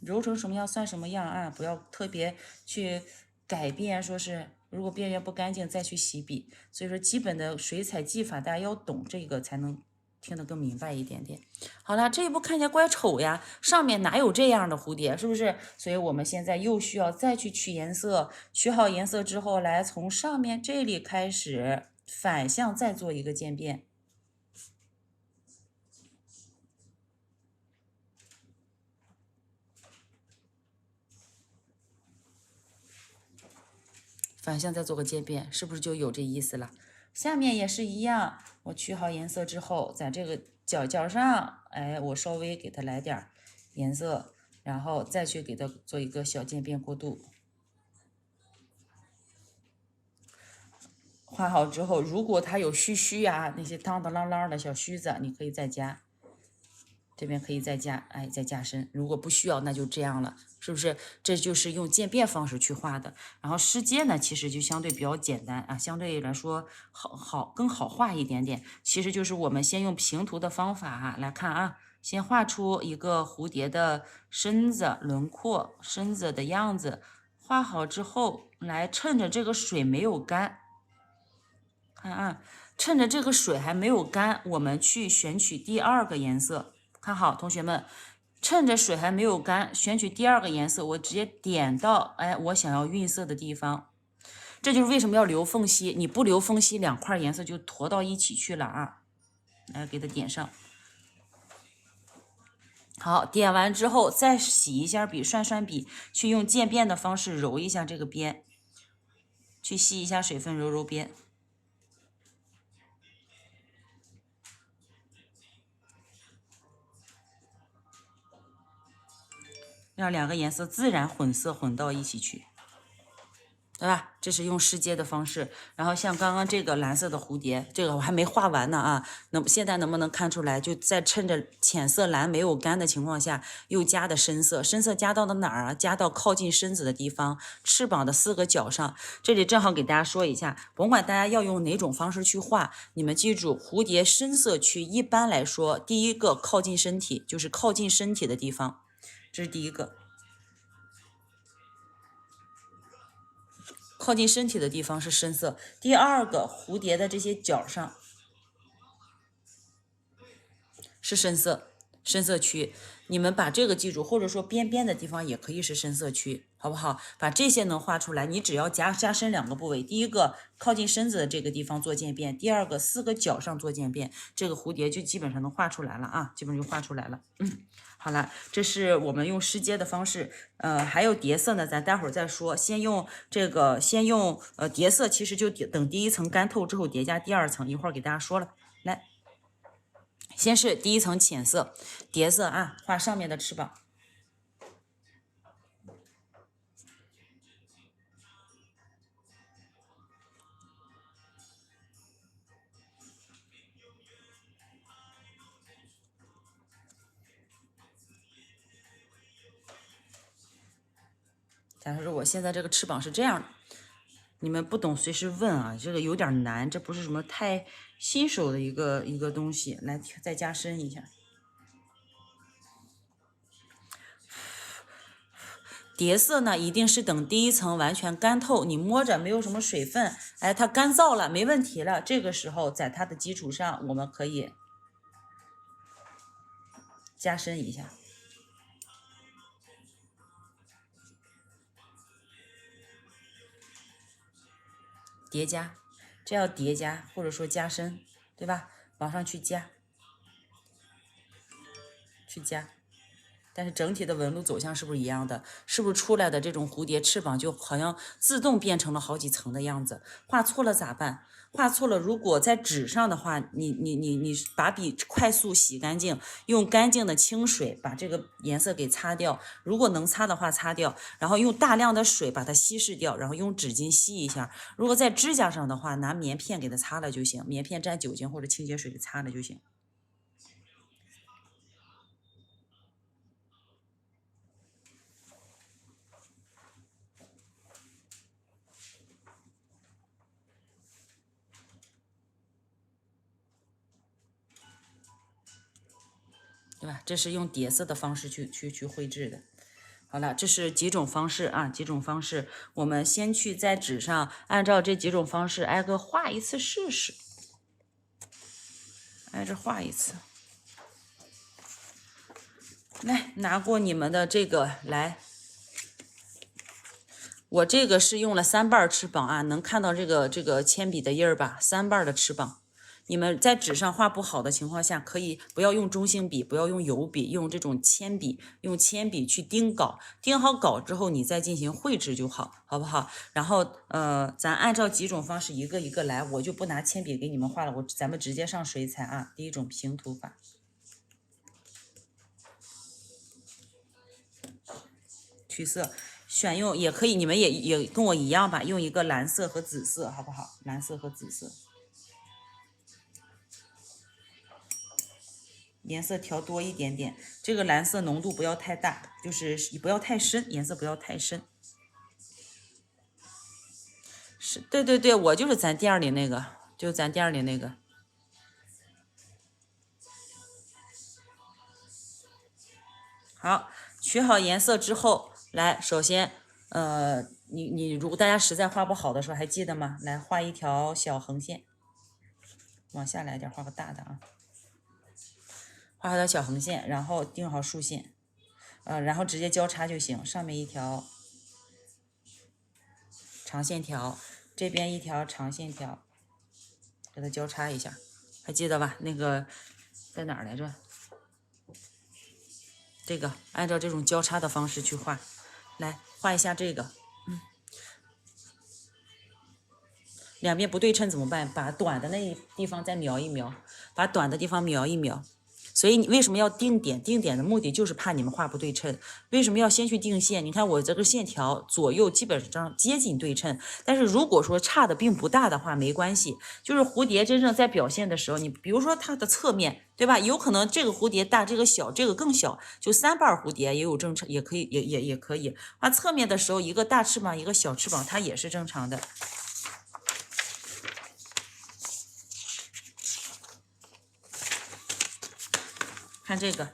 揉成什么样算什么样啊！不要特别去改变，说是如果边缘不干净再去洗笔。所以说基本的水彩技法大家要懂这个才能听得更明白一点点。好了，这一步看起来怪丑呀，上面哪有这样的蝴蝶，是不是？所以我们现在又需要再去取颜色，取好颜色之后，来从上面这里开始反向再做一个渐变。反向再做个渐变，是不是就有这意思了？下面也是一样，我取好颜色之后，在这个角角上，哎，我稍微给它来点颜色，然后再去给它做一个小渐变过渡。画好之后，如果它有须须呀，那些当当啷啷的小须子，你可以再加。这边可以再加，哎，再加深。如果不需要，那就这样了，是不是？这就是用渐变方式去画的。然后世界呢，其实就相对比较简单啊，相对来说更好画一点点。其实就是我们先用平涂的方法哈，来看啊，先画出一个蝴蝶的身子轮廓、身子的样子。画好之后，来趁着这个水没有干，看啊，趁着这个水还没有干，我们去选取第二个颜色。看好，同学们，趁着水还没有干，选取第二个颜色，我直接点到，哎，我想要晕色的地方。这就是为什么要留缝隙，你不留缝隙，两块颜色就坨到一起去了啊。来，给它点上。好，点完之后再洗一下笔，涮涮笔，去用渐变的方式揉一下这个边，去吸一下水分，揉揉边。让两个颜色自然混色混到一起去，对吧？这是用湿阶的方式。然后像刚刚这个蓝色的蝴蝶，这个我还没画完呢啊。现在能不能看出来？就在趁着浅色蓝没有干的情况下，又加的深色。深色加到的哪儿啊？加到靠近身子的地方，翅膀的4个角上。这里正好给大家说一下，甭管大家要用哪种方式去画，你们记住，蝴蝶深色区一般来说，第一个靠近身体，就是靠近身体的地方。这是第一个，靠近身体的地方是深色。第二个，蝴蝶的这些角上是深色，深色区。你们把这个记住，或者说边边的地方也可以是深色区，好不好？把这些能画出来，你只要加深2个部位，第一个靠近身子的这个地方做渐变，第二个4个角上做渐变，这个蝴蝶就基本上能画出来了啊，基本上就画出来了。好了，这是我们用湿阶的方式，还有叠色呢，咱待会儿再说。先用叠色，其实就等第一层干透之后叠加第二层，一会儿给大家说了。来。先是第一层浅色叠色啊，画上面的翅膀。假如说我现在这个翅膀是这样的，你们不懂随时问啊，这个有点难，这不是什么太新手的一个东西。来，再加深一下。叠色呢，一定是等第一层完全干透，你摸着没有什么水分，哎，它干燥了，没问题了。这个时候，在它的基础上，我们可以加深一下，叠加，这要叠加或者说加深，对吧？往上去加，去加。但是整体的纹路走向是不是一样的？是不是出来的这种蝴蝶翅膀就好像自动变成了好几层的样子？画错了咋办？画错了，如果在纸上的话，你把笔快速洗干净，用干净的清水把这个颜色给擦掉，如果能擦的话擦掉，然后用大量的水把它稀释掉，然后用纸巾吸一下。如果在指甲上的话，拿棉片给它擦了就行，棉片沾酒精或者清洁水给擦了就行。对吧？这是用叠色的方式去绘制的。好了，这是几种方式啊，几种方式，我们先去在纸上按照这几种方式挨个画一次试试，挨着画一次。来，拿过你们的这个来，我这个是用了3瓣翅膀啊，能看到这个铅笔的印儿吧？3瓣的翅膀。你们在纸上画不好的情况下，可以不要用中性笔，不要用油笔，用这种铅笔，用铅笔去钉稿，钉好稿之后，你再进行绘制就好，好不好？然后咱按照几种方式一个一个来，我就不拿铅笔给你们画了，咱们直接上水彩啊。第一种平涂法，去色，选用也可以，你们也跟我一样吧，用一个蓝色和紫色，好不好？蓝色和紫色。颜色调多一点点，这个蓝色浓度不要太大，就是不要太深，颜色不要太深。是，对对对，我就是咱店里那个，就咱店里那个。好，取好颜色之后，来，首先，你如果大家实在画不好的时候，还记得吗？来画一条小横线，往下来点，画个大的啊。画好条小横线，然后定好竖线，然后直接交叉就行。上面一条长线条，这边一条长线条，给它交叉一下，还记得吧？那个在哪儿来着？这个按照这种交叉的方式去画，来画一下这个，两边不对称怎么办？把短的那地方再描一描，把短的地方描一描。所以你为什么要定点？定点的目的就是怕你们画不对称。为什么要先去定线？你看我这个线条左右基本上接近对称，但是如果说差的并不大的话，没关系。就是蝴蝶真正在表现的时候，你比如说它的侧面，对吧？有可能这个蝴蝶大，这个小，这个更小，就3瓣蝴蝶也有正常，也可以，也可以。画侧面的时候，一个大翅膀，一个小翅膀，它也是正常的。看这个，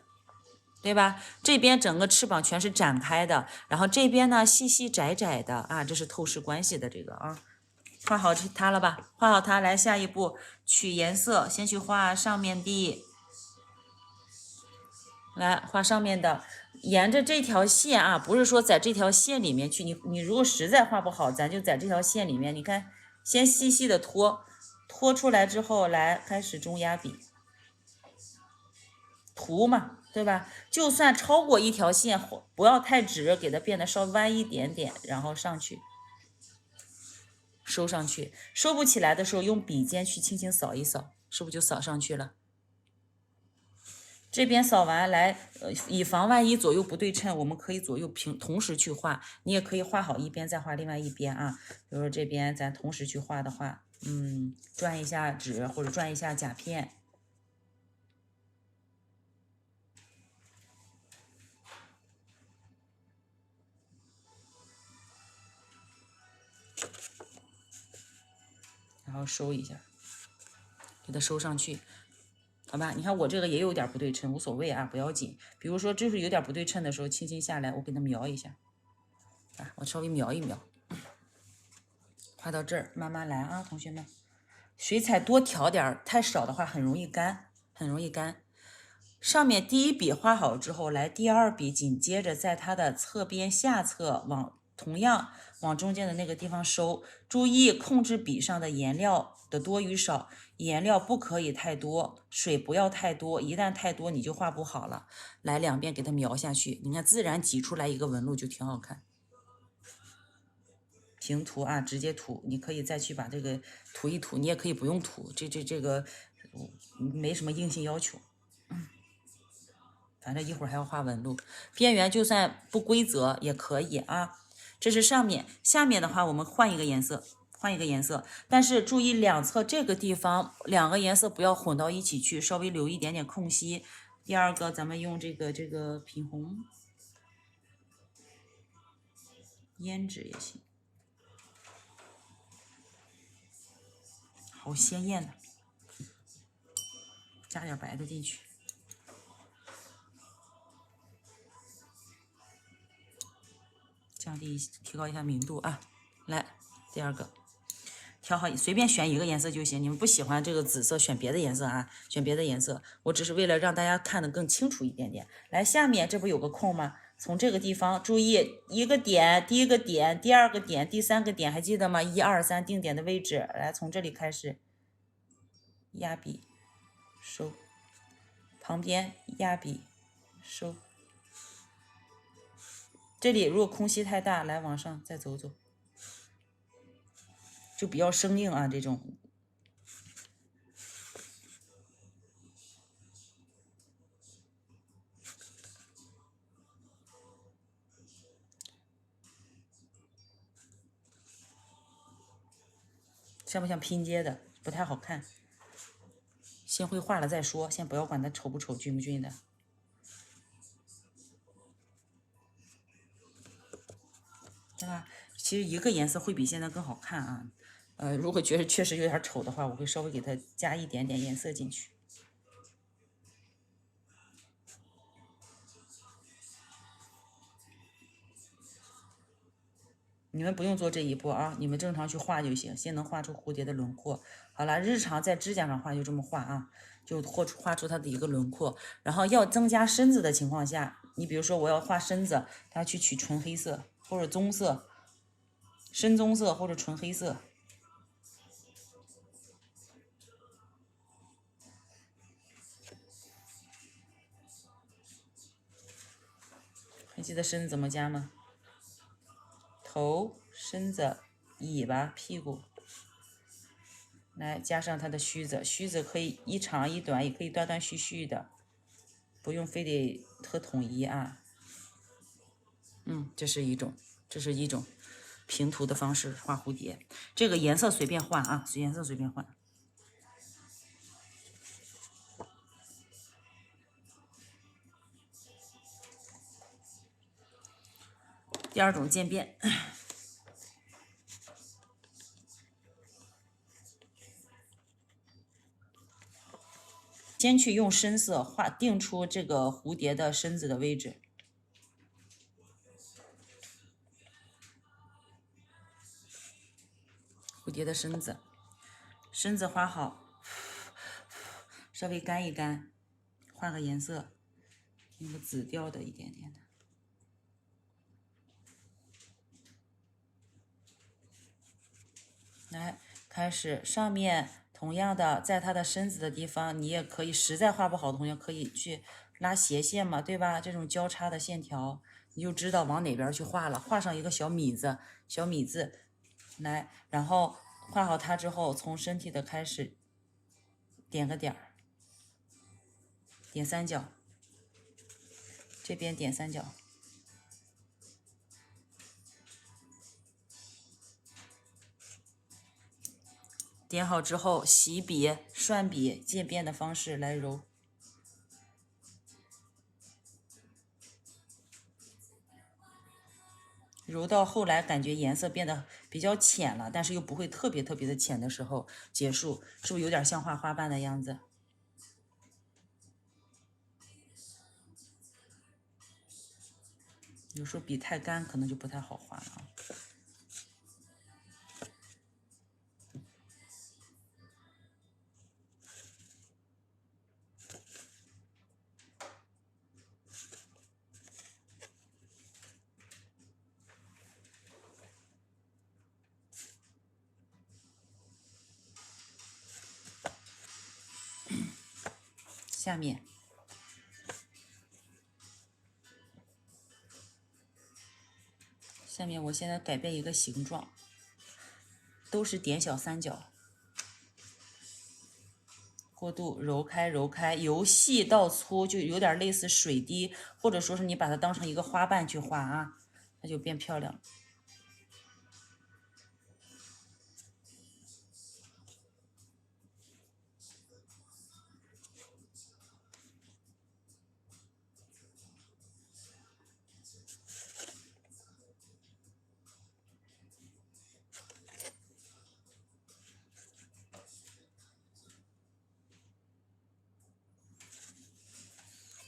对吧？这边整个翅膀全是展开的，然后这边呢细细窄窄的啊，这是透视关系的这个啊。画好它了吧？画好它，来下一步取颜色，先去画上面的，来画上面的，沿着这条线啊，不是说在这条线里面去，你如果实在画不好，咱就在这条线里面，你看，先细细的拖出来之后，来开始中压笔。涂嘛，对吧？就算超过一条线，不要太直，给它变得稍弯一点点，然后上去，收上去。收不起来的时候，用笔尖去轻轻扫一扫，是不是就扫上去了？这边扫完来，以防万一左右不对称，我们可以左右同时去画。你也可以画好一边，再画另外一边啊。比如说这边咱同时去画的话，转一下纸或者转一下甲片。然后收一下，给它收上去，好吧？你看我这个也有点不对称，无所谓啊，不要紧。比如说就是有点不对称的时候，轻轻下来，我给它描一下，啊，我稍微描一描，画到这儿，慢慢来啊，同学们。水彩多调点，太少的话很容易干，很容易干。上面第一笔画好之后，来第二笔紧接着在它的侧边下侧往同样往中间的那个地方收。注意控制笔上的颜料的多与少，颜料不可以太多，水不要太多，一旦太多你就画不好了。来2遍给它描下去，你看自然挤出来一个纹路就挺好看。平涂啊，直接涂，你可以再去把这个涂一涂，你也可以不用涂，这个没什么硬性要求。反正一会儿还要画纹路，边缘就算不规则也可以啊。这是上面，下面的话我们换一个颜色，但是注意两侧这个地方2个颜色不要混到一起去，稍微留一点点空隙。第二个，咱们用这个品红，胭脂也行，好鲜艳的，加点白的进去。降低提高一下明度啊！来，第二个，调好，随便选一个颜色就行。你们不喜欢这个紫色，选别的颜色啊，选别的颜色。我只是为了让大家看得更清楚一点点。来，下面这不有个空吗？从这个地方注意一个点，第一个点，第二个点，第3个点，还记得吗？1、2、3定点的位置。来，从这里开始压笔收，旁边压笔收。这里如果空隙太大，来往上再走走，就比较生硬啊，这种。像不像拼接的？不太好看。先会画了再说，先不要管它丑不丑、均不均的。对吧？其实一个颜色会比现在更好看啊。如果觉得确实有点丑的话，我会稍微给它加一点点颜色进去。你们不用做这一步啊，你们正常去画就行，先能画出蝴蝶的轮廓。好了，日常在指甲上画就这么画啊，就画出它的一个轮廓。然后要增加身子的情况下，你比如说我要画身子，它去取纯黑色或者棕色。深棕色或者纯黑色，还记得身子怎么加吗？头、身子、尾巴、屁股，来加上它的须子，须子可以一长一短，也可以断断续续的，不用非得特统一啊。这是一种平涂的方式画蝴蝶，这个颜色随便换啊，颜色随便换。第二种渐变，先去用深色定出这个蝴蝶的身子的位置。蝴蝶的身子画好，稍微干一干，换个颜色，用个紫调的一点点的。来，开始上面同样的，在它的身子的地方，你也可以实在画不好的同学可以去拉斜线嘛，对吧？这种交叉的线条，你就知道往哪边去画了。画上一个小米字，来，然后画好它之后，从身体的开始点个点儿，点3角，这边点3角。点好之后，洗笔、涮笔、渐变的方式来揉，揉到后来感觉颜色变得比较浅了，但是又不会特别的浅的时候结束，是不是有点像画花瓣的样子？有时候笔太干，可能就不太好画了啊。下面。下面我现在改变一个形状，都是点小三角，过渡揉开揉开，由细到粗，就有点类似水滴，或者说是你把它当成一个花瓣去画啊，它就变漂亮。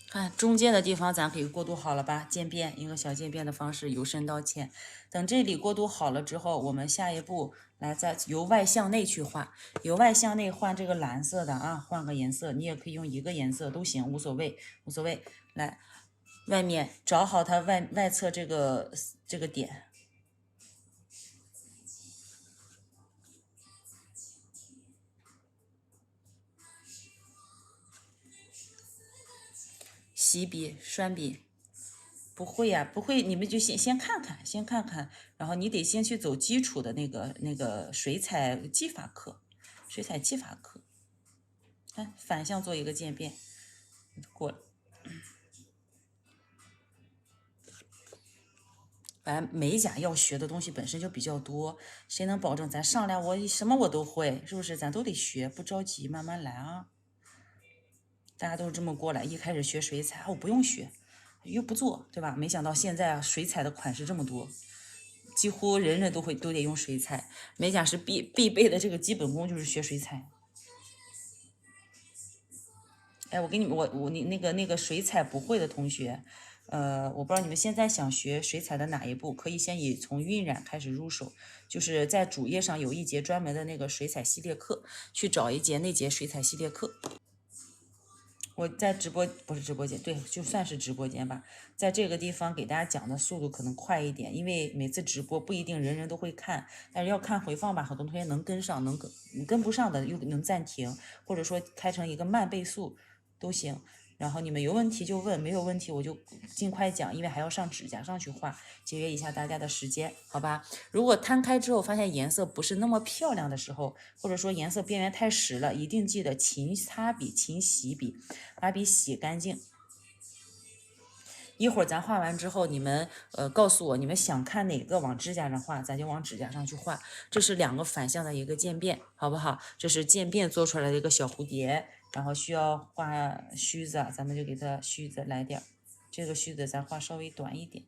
看中间的地方，咱可以过渡好了吧？渐变，一个小渐变的方式，由深到浅。等这里过渡好了之后，我们下一步来再由外向内去画，由外向内换这个蓝色的啊，换个颜色，你也可以用一个颜色都行，无所谓，无所谓。来，外面找好它外侧这个点。洗笔、栓笔，不会呀，不会，你们就先看看，先看看，然后你得先去走基础的那个水彩技法课，水彩技法课，看反向做一个渐变，过了。反正美甲要学的东西本身就比较多，谁能保证咱上来我什么我都会，是不是？咱都得学，不着急，慢慢来啊。大家都是这么过来，一开始学水彩，我不用学，又不做，对吧？没想到现在啊，水彩的款式这么多，几乎人人都得用水彩。美甲师必备的这个基本功就是学水彩。哎，我给你们，你那个水彩不会的同学，我不知道你们现在想学水彩的哪一步，可以先从晕染开始入手，就是在主页上有一节专门的那个水彩系列课，去找一节那节水彩系列课。我在不是直播间，对，就算是直播间吧，在这个地方给大家讲的速度可能快一点，因为每次直播不一定人人都会看，但是要看回放吧，很多同学能跟上，跟不上的又能暂停，或者说开成一个慢倍速都行。然后你们有问题就问，没有问题我就尽快讲，因为还要上指甲上去画，节约一下大家的时间，好吧？如果摊开之后发现颜色不是那么漂亮的时候，或者说颜色边缘太实了，一定记得勤擦笔、勤洗笔，把笔洗干净。一会儿咱画完之后，你们告诉我你们想看哪个往指甲上画，咱就往指甲上去画。这是两个反向的一个渐变，好不好？这是渐变做出来的一个小蝴蝶，然后需要画须子，咱们就给它须子来点。这个须子咱画稍微短一点，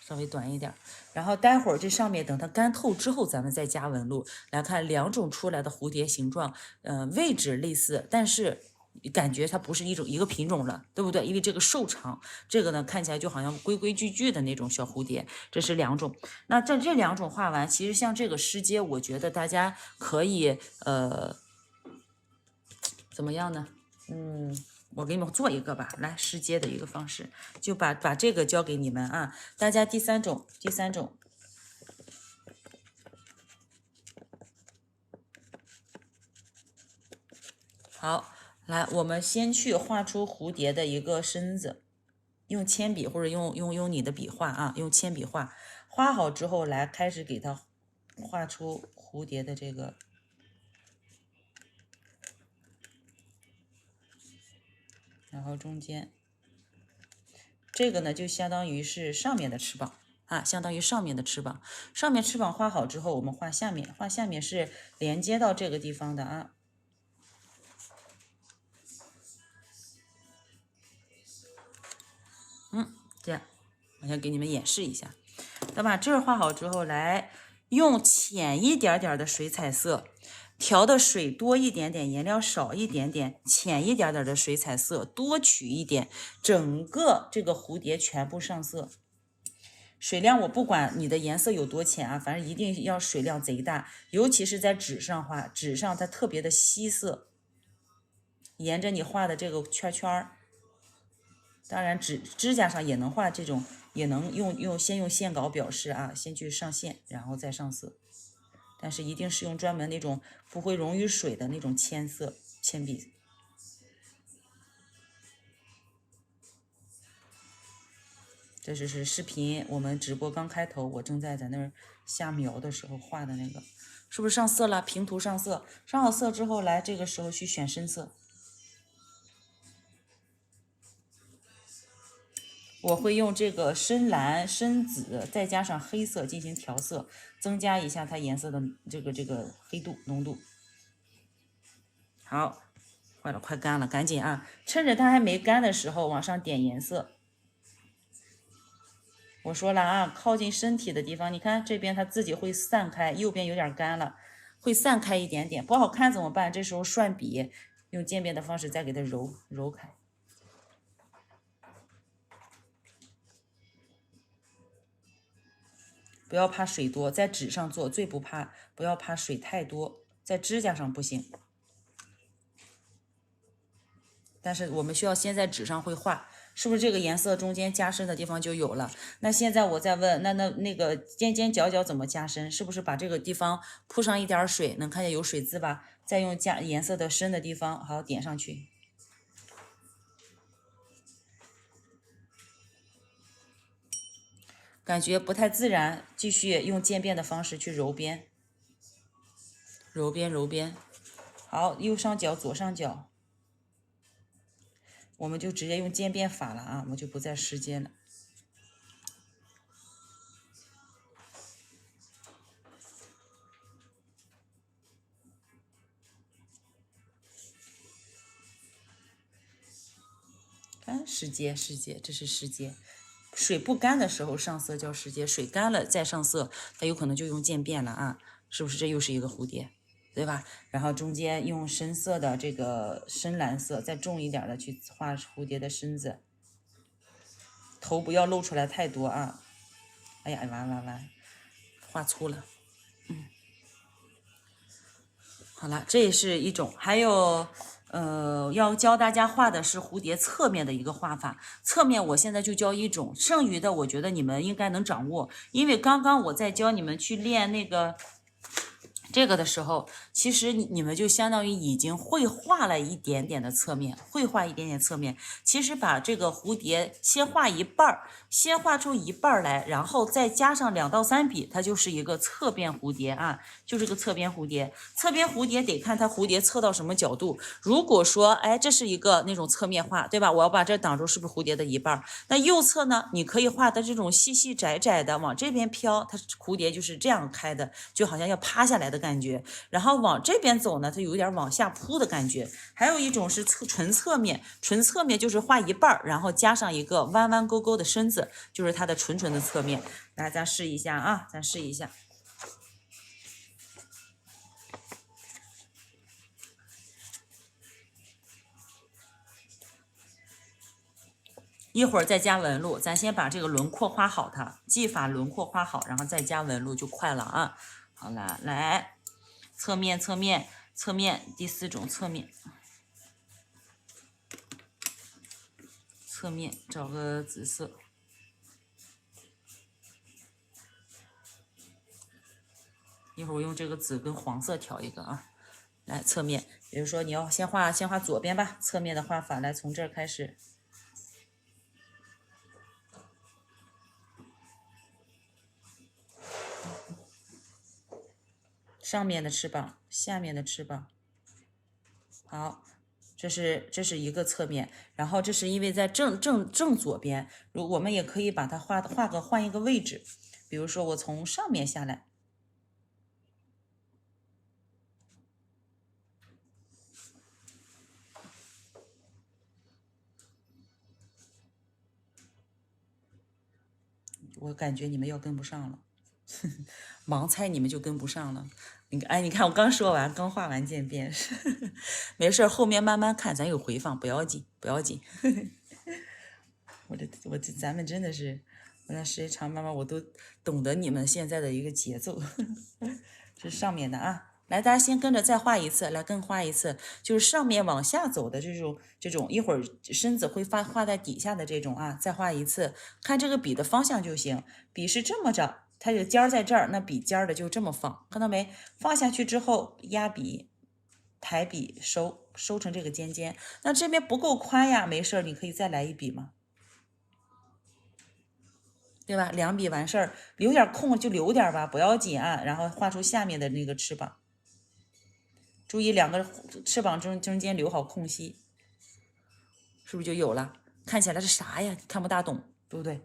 稍微短一点。然后待会儿这上面等它干透之后，咱们再加纹路。来看两种出来的蝴蝶形状，位置类似，但是感觉它不是一个品种了，对不对？因为这个瘦长，这个呢看起来就好像规规矩矩的那种小蝴蝶，这是两种。那这两种画完，其实像这个诗阶，我觉得大家可以怎么样呢？我给你们做一个吧，来诗阶的一个方式，就把这个交给你们啊。大家第三种，好。来，我们先去画出蝴蝶的一个身子，用铅笔或者用你的笔画啊，用铅笔画。画好之后，来开始给它画出蝴蝶的这个，然后中间这个呢，就相当于是上面的翅膀啊，相当于上面的翅膀。上面翅膀画好之后，我们画下面，画下面是连接到这个地方的啊。这样，我先给你们演示一下。等把这儿画好之后，来用浅一点点的水彩色，调的水多一点点，颜料少一点点，浅一点点的水彩色多取一点，整个这个蝴蝶全部上色。水量我不管你的颜色有多浅啊，反正一定要水量贼大，尤其是在纸上画，纸上它特别的稀色，沿着你画的这个圈圈。当然指甲上也能画这种，也能先用线稿表示啊，先去上线，然后再上色，但是一定是用专门那种不会溶于水的那种铅色。铅笔。这是视频，我们直播刚开头，我正在那儿下描的时候画的那个，是不是上色了？平涂上色，上好色之后，来这个时候去选深色。我会用这个深蓝、深紫，再加上黑色进行调色，增加一下它颜色的这个黑度、浓度。好，坏了，快干了，赶紧啊！趁着它还没干的时候，往上点颜色。我说了啊，靠近身体的地方，你看这边它自己会散开，右边有点干了，会散开一点点，不好看怎么办？这时候涮笔，用渐变的方式再给它揉开。不要怕水多，在纸上做最不怕，不要怕水太多，在指甲上不行。但是我们需要先在纸上会画，是不是这个颜色中间加深的地方就有了？那现在我再问，那个尖尖角角怎么加深？是不是把这个地方铺上一点水，能看见有水渍吧？再用加颜色的深的地方，好点上去。感觉不太自然，继续用渐变的方式去揉边，揉边揉边。好，右上角左上角。我们就直接用渐变法了啊，我们就不再时间了。看时间，这是时间。水不干的时候上色叫时间，水干了再上色，它有可能就用渐变了啊，是不是？这又是一个蝴蝶，对吧？然后中间用深色的这个深蓝色，再重一点的去画蝴蝶的身子，头不要露出来太多啊。哎呀，完，画粗了。好了，这也是一种，还有。要教大家画的是蝴蝶侧面的一个画法。侧面我现在就教一种，剩余的我觉得你们应该能掌握，因为刚刚我在教你们去练这个的时候，其实你们就相当于已经会画了一点点的侧面，会画一点点侧面。其实把这个蝴蝶先画一半儿，先画出一半来，然后再加上2到3笔，它就是一个侧边蝴蝶啊，就是个侧边蝴蝶。侧边蝴蝶得看它蝴蝶侧到什么角度。如果说，哎，这是一个那种侧面画，对吧？我要把这挡住，是不是蝴蝶的一半？那右侧呢？你可以画的这种细细窄窄的，往这边飘，它蝴蝶就是这样开的，就好像要趴下来的感觉。然后往这边走呢，它有点往下扑的感觉。还有一种是纯侧面，纯侧面就是画一半，然后加上一个弯弯勾勾的身子，就是它的纯的侧面。来，咱试一下啊，咱试一下。一会儿再加纹路，咱先把这个轮廓画好它，技法轮廓画好，然后再加纹路就快了啊。好了，来，侧面，第4种侧面，找个紫色。一会儿我用这个紫跟黄色调一个啊。来，侧面，比如说你要先画左边吧，侧面的画法，来从这儿开始。上面的翅膀，下面的翅膀。好，这是一个侧面，然后这是因为在正左边，我们也可以把它换一个位置，比如说我从上面下来。我感觉你们要跟不上了，盲猜你们就跟不上了。你看我刚说完，刚画完渐变，没事，后面慢慢看，咱有回放，不要紧。咱们真的是，我那时间长，慢慢我都懂得你们现在的一个节奏。这是上面的啊，来，大家先跟着再画一次，来跟画一次，就是上面往下走的这种，一会儿身子会画在底下的这种啊，再画一次，看这个笔的方向就行。笔是这么着，它有尖儿在这儿，那笔尖儿的就这么放，看到没？放下去之后压笔，抬笔收成这个尖尖。那这边不够宽呀，没事儿，你可以再来一笔嘛，对吧？2笔完事儿，留点空就留点吧，不要紧啊。然后画出下面的那个翅膀，注意2个翅膀中间留好空隙，是不是就有了？看起来是啥呀？看不大懂，对不对？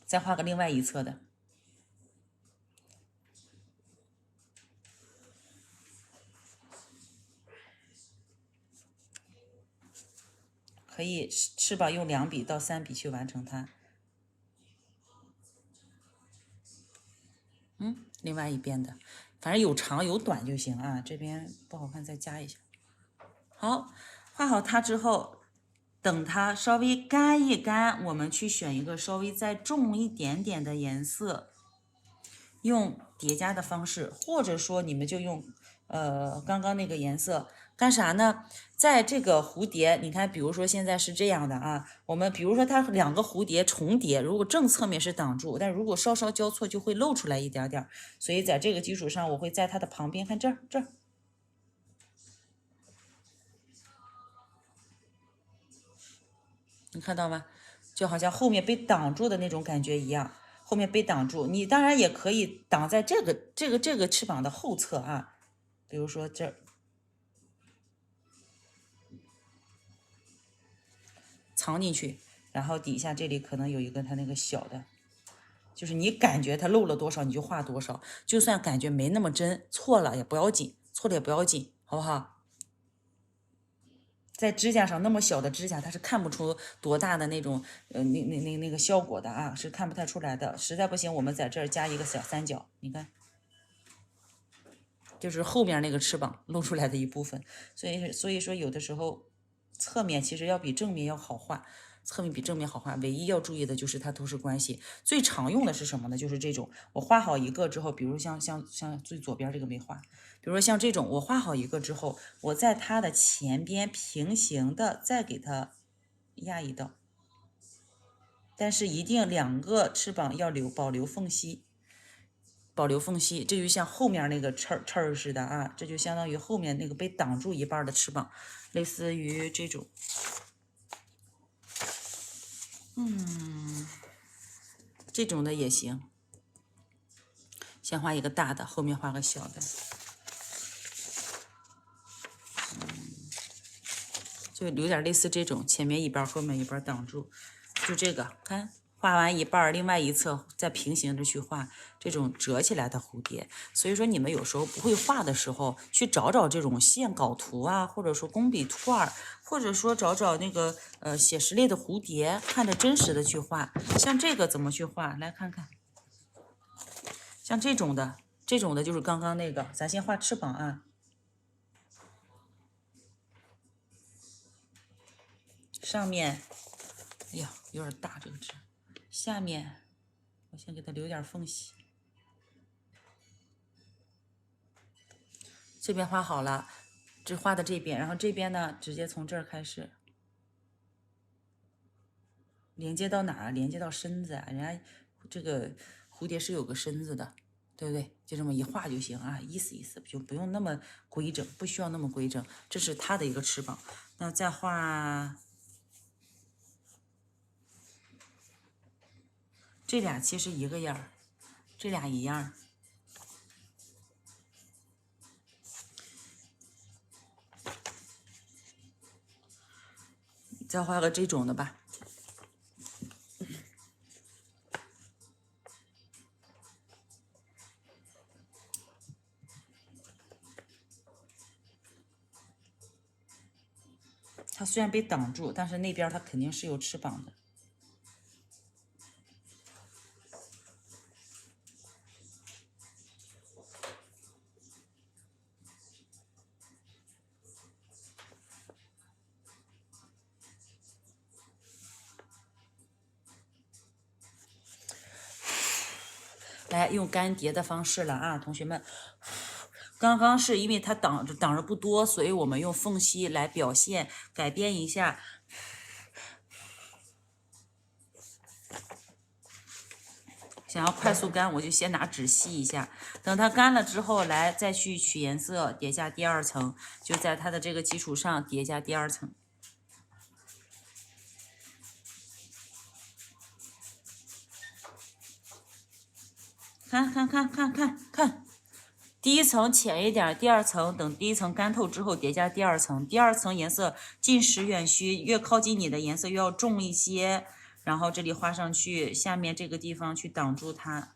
再画个另外一侧的。可以翅膀用2笔到3笔去完成它。另外一边的，反正有长有短就行啊。这边不好看，再加一下。好，画好它之后，等它稍微干一干，我们去选一个稍微再重一点点的颜色，用叠加的方式，或者说你们就用刚刚那个颜色干啥呢？在这个蝴蝶，你看，比如说现在是这样的啊，我们比如说它2个蝴蝶重叠，如果正侧面是挡住，但如果稍稍交错就会露出来一点点，所以在这个基础上，我会在它的旁边，看这儿，你看到吗？就好像后面被挡住的那种感觉一样，后面被挡住，你当然也可以挡在这个翅膀的后侧啊，比如说这儿。藏进去，然后底下这里可能有一个它那个小的，就是你感觉它漏了多少你就画多少，就算感觉没那么真，错了也不要紧，错了也不要紧，好不好？在指甲上那么小的指甲，它是看不出多大的那种那个效果的啊，是看不太出来的。实在不行，我们在这儿加一个小三角，你看，就是后面那个翅膀露出来的一部分。所以说有的时候侧面其实要比正面要好画。侧面比正面好画，唯一要注意的就是它透视关系。最常用的是什么呢？就是这种，我画好一个之后，比如像最左边这个没画，比如说像这种，我画好一个之后，我在它的前边平行的再给它压一道，但是一定2个翅膀要保留缝隙，这就像后面那个翅似的啊，这就相当于后面那个被挡住一半的翅膀，类似于这种。这种的也行，先画一个大的，后面画个小的，就留点类似这种，前面一半，后面一半挡住，就这个，看画完一半，另外一侧再平行着去画这种折起来的蝴蝶。所以说你们有时候不会画的时候，去找找这种线稿图啊，或者说工笔图案，或者说找找那个写实类的蝴蝶，看着真实的去画。像这个怎么去画？来看看，像这种的就是刚刚那个，咱先画翅膀啊。上面，哎呀，有点大这个纸。下面，我先给它留点缝隙。这边画好了，这画的这边，然后这边呢，直接从这儿开始，连接到哪儿？连接到身子啊！人家这个蝴蝶是有个身子的，对不对？就这么一画就行啊，意思意思，就不用那么规整，不需要那么规整。这是它的一个翅膀，那再画。这俩其实一个样儿，这俩一样。再画个这种的吧。它虽然被挡住，但是那边它肯定是有翅膀的。来用干叠的方式了啊，同学们。刚刚是因为它挡着不多，所以我们用缝隙来表现，改变一下。想要快速干，我就先拿纸吸一下，等它干了之后，来再去取颜色，叠加第二层，就在它的这个基础上叠加第二层。看，第一层浅一点，第二层等第一层干透之后叠加第二层，第二层颜色近实远虚，越靠近你的颜色越要重一些，然后这里画上去，下面这个地方去挡住它。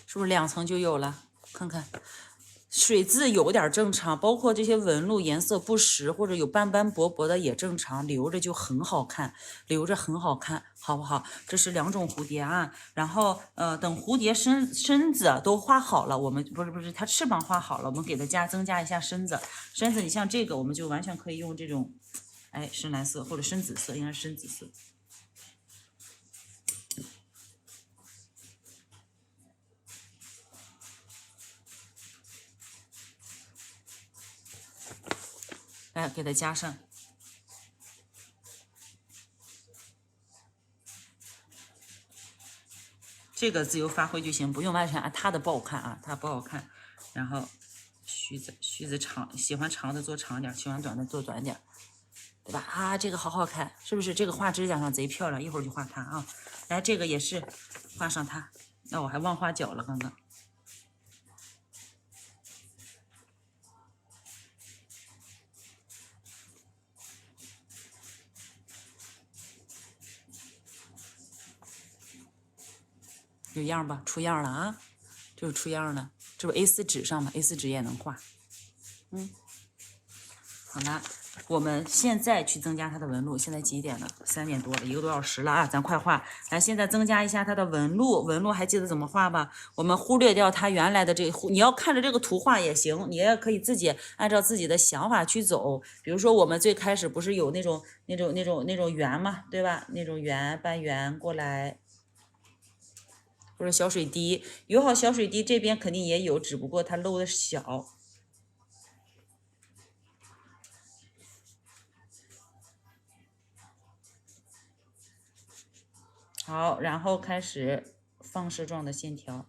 是不是2层就有了？看看。水渍有点正常，包括这些纹路颜色不实或者有斑斑驳驳的也正常，留着就很好看，留着很好看，好不好？这是2种蝴蝶啊。然后等蝴蝶身子都画好了，我们不是它翅膀画好了，我们给它增加一下身子。身子你像这个，我们就完全可以用这种，哎，深蓝色或者深紫色，应该是深紫色。来给它加上，这个自由发挥就行，不用完全按它的不好看啊，它不好看。然后须子长，喜欢长的做长点，喜欢短的做短点，对吧？啊，这个好好看，是不是？这个画指甲上贼漂亮，一会儿就画它啊。来，这个也是画上它。那我还忘画脚了，刚刚。有样吧？出样了啊，就是出样了。这不 A4 纸上吗 ？A4 纸也能画。好了，我们现在去增加它的纹路。现在几点了？3点多了，1个多小时了啊！咱快画。来，现在增加一下它的纹路。纹路还记得怎么画吧？我们忽略掉它原来的这个，你要看着这个图画也行，你也可以自己按照自己的想法去走。比如说，我们最开始不是有那种圆嘛，对吧？那种圆半圆过来。或者小水滴，友好小水滴这边肯定也有，只不过它漏的小。好，然后开始放射状的线条。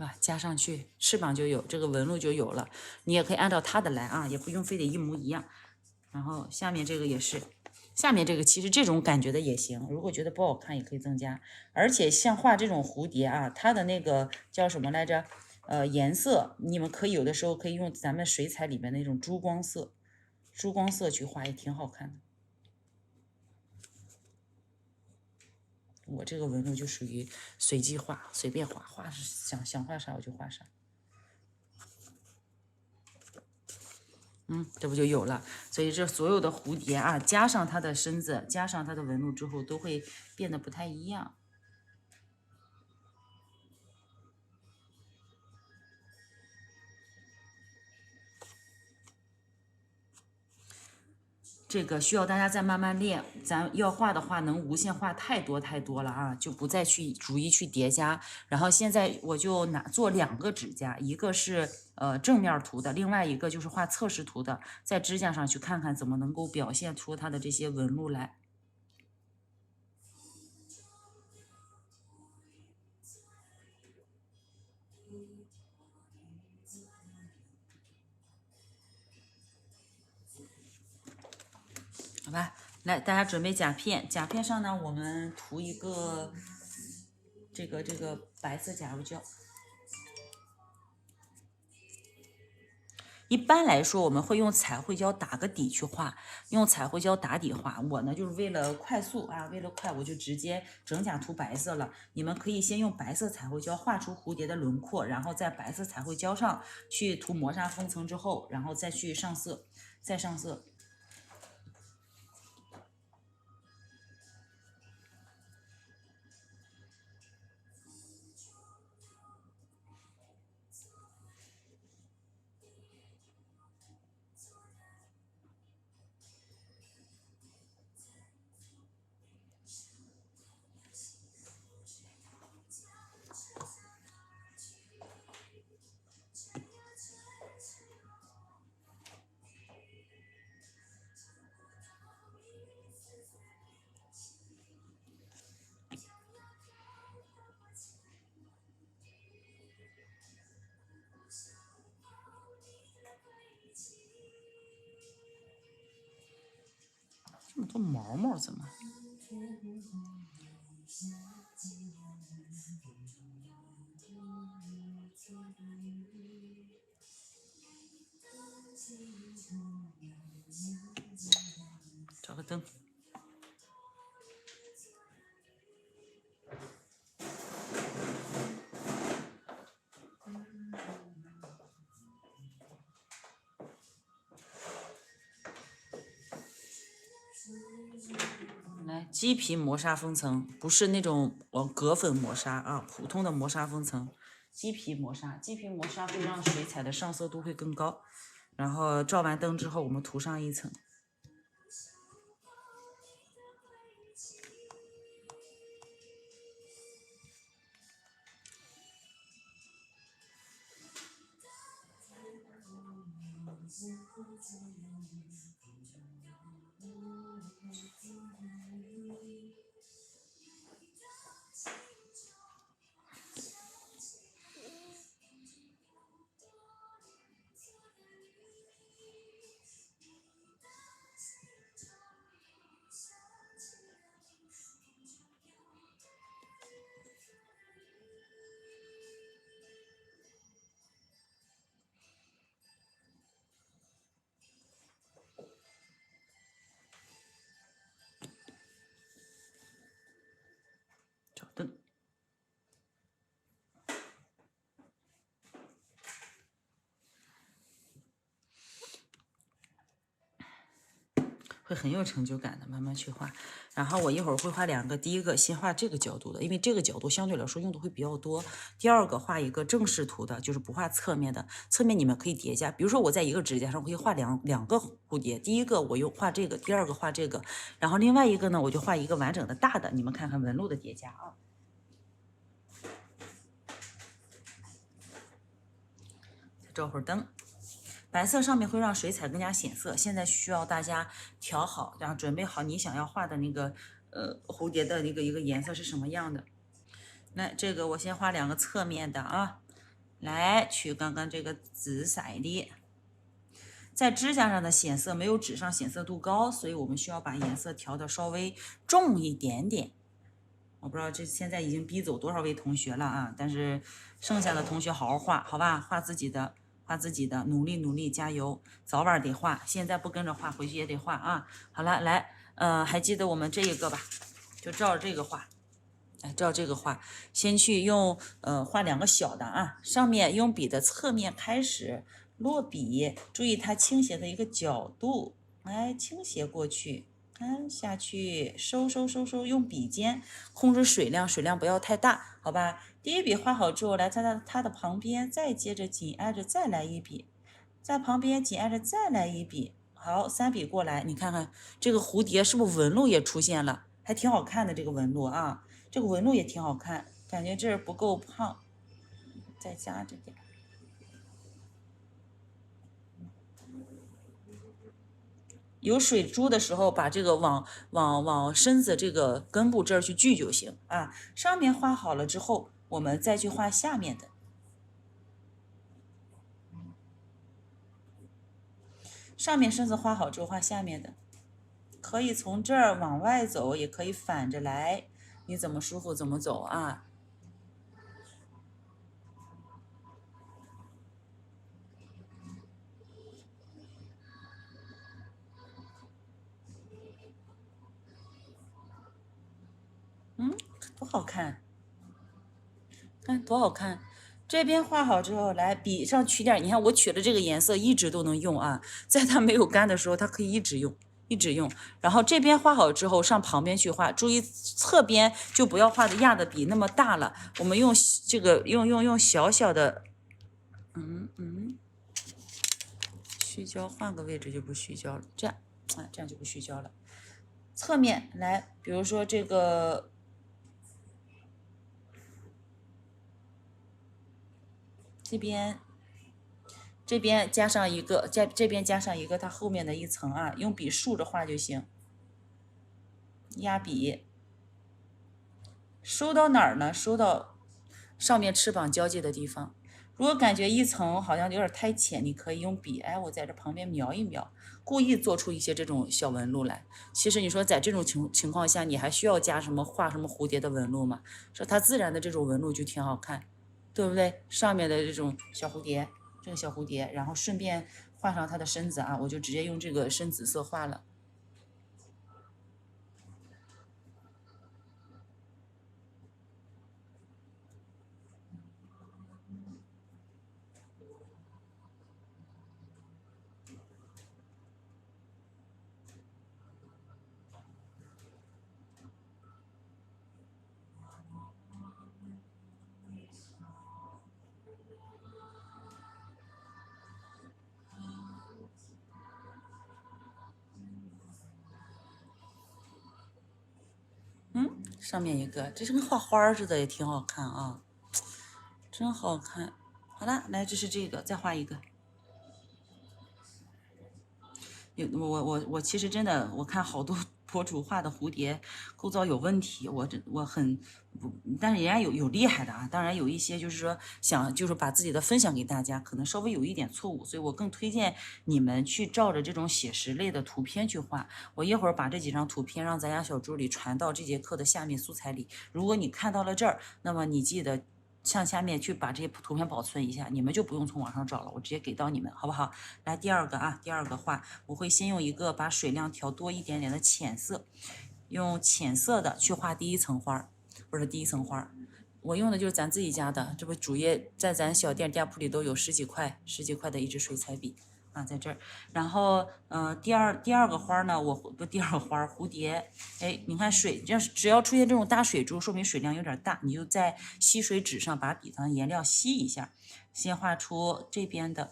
是吧？加上去，翅膀就有，这个纹路就有了。你也可以按照它的来啊，也不用非得一模一样。然后下面这个也是，下面这个其实这种感觉的也行。如果觉得不好看，也可以增加。而且像画这种蝴蝶啊，它的那个叫什么来着？颜色你们可以有的时候可以用咱们水彩里面那种珠光色，去画也挺好看的。我这个纹路就属于随机画，随便画，想画啥我就画啥。这不就有了？所以这所有的蝴蝶啊，加上它的身子，加上它的纹路之后，都会变得不太一样。这个需要大家再慢慢练，咱要画的话，能无限画太多了啊，就不再去逐一去叠加。然后现在我就做2个指甲，一个是正面图的，另外一个就是画侧视图的，在指甲上去看看怎么能够表现出它的这些纹路来。好吧，来，大家准备甲片，甲片上呢，我们涂一个这个白色甲油胶。一般来说，我们会用彩绘胶打个底去画，用彩绘胶打底画。我呢，就是为了快速啊，为了快，我就直接整甲涂白色了。你们可以先用白色彩绘胶画出蝴蝶的轮廓，然后在白色彩绘胶上去涂磨砂封层之后，然后再去上色，再上色。这么多毛毛怎么？找个灯。来，鸡皮磨砂封层，不是那种革粉磨砂啊，普通的磨砂封层。鸡皮磨砂，鸡皮磨砂会让水彩的上色度会更高。然后照完灯之后，我们涂上一层。找灯。会很有成就感的，慢慢去画。然后我一会儿会画两个，第一个先画这个角度的，因为这个角度相对来说用的会比较多。第二个画一个正视图的，就是不画侧面的。侧面你们可以叠加，比如说我在一个指甲上可以画两个蝴蝶，第一个我用画这个，第二个画这个，然后另外一个呢我就画一个完整的大的，你们看看纹路的叠加啊。再照会儿灯。白色上面会让水彩更加显色，现在需要大家调好，然后准备好你想要画的那个蝴蝶的一个颜色是什么样的。来，这个我先画两个侧面的啊，来取刚刚这个紫色的，在指甲上的显色没有纸上显色度高，所以我们需要把颜色调的稍微重一点点。我不知道这现在已经逼走多少位同学了啊，但是剩下的同学好好画，好吧，画自己的。画自己的，努力，加油，早晚得画。现在不跟着画，回去也得画啊。好了，来，还记得我们这一个吧？就照着这个画，来照这个画。先去用画两个小的啊，上面用笔的侧面开始落笔，注意它倾斜的一个角度，来倾斜过去。看下去，收，用笔尖控制水量，水量不要太大，好吧？第一笔画好之后，来它的旁边再接着紧挨着再来一笔，在旁边紧挨着再来一笔，好，3笔过来，你看看这个蝴蝶是不是纹路也出现了，还挺好看的这个纹路啊，这个纹路也挺好看，感觉这儿不够胖，再加着点。有水珠的时候，把这个往身子这个根部这儿去聚就行啊。上面画好了之后，我们再去画下面的。上面身子画好之后，画下面的。可以从这儿往外走，也可以反着来，你怎么舒服怎么走啊。多好看，看多好看。这边画好之后，来笔上取点，你看我取的这个颜色一直都能用啊，在它没有干的时候，它可以一直用。然后这边画好之后，上旁边去画，注意侧边就不要画的压的笔那么大了。我们用这个用小小的，虚焦，换个位置就不虚焦了，这样啊，这样就不虚焦了。侧面来，比如说这个。这边加上一个，在这边加上一个它后面的一层啊，用笔竖着画就行。压笔，收到哪儿呢？收到上面翅膀交界的地方。如果感觉一层好像有点太浅，你可以用笔，哎，我在这旁边描一描，故意做出一些这种小纹路来。其实你说在这种情况下，你还需要加什么画什么蝴蝶的纹路吗？说它自然的这种纹路就挺好看，对不对？上面的这种小蝴蝶，这个小蝴蝶，然后顺便画上它的身子啊，我就直接用这个深紫色画了。上面一个，这是跟画花似的，也挺好看啊，真好看。好了，来，这是这个，再画一个。我其实真的，我看好多博主画的蝴蝶构造有问题，我很不，但是人家有厉害的啊，当然有一些就是说想就是把自己的分享给大家，可能稍微有一点错误，所以我更推荐你们去照着这种写实类的图片去画。我一会儿把这几张图片让咱家小助理传到这节课的下面素材里，如果你看到了这儿，那么你记得向下面去把这些图片保存一下，你们就不用从网上找了，我直接给到你们，好不好？来，第二个啊，第二个画，我会先用一个把水量调多一点点的浅色，用浅色的去画第一层花，不是第一层花，我用的就是咱自己家的，这不主页在咱小店店铺里都有十几块的一支水彩笔。啊，在这儿，然后，第二个花呢，我不第二个花蝴蝶，哎，你看水，只要出现这种大水珠，说明水量有点大，你就在吸水纸上把底层颜料吸一下，先画出这边的。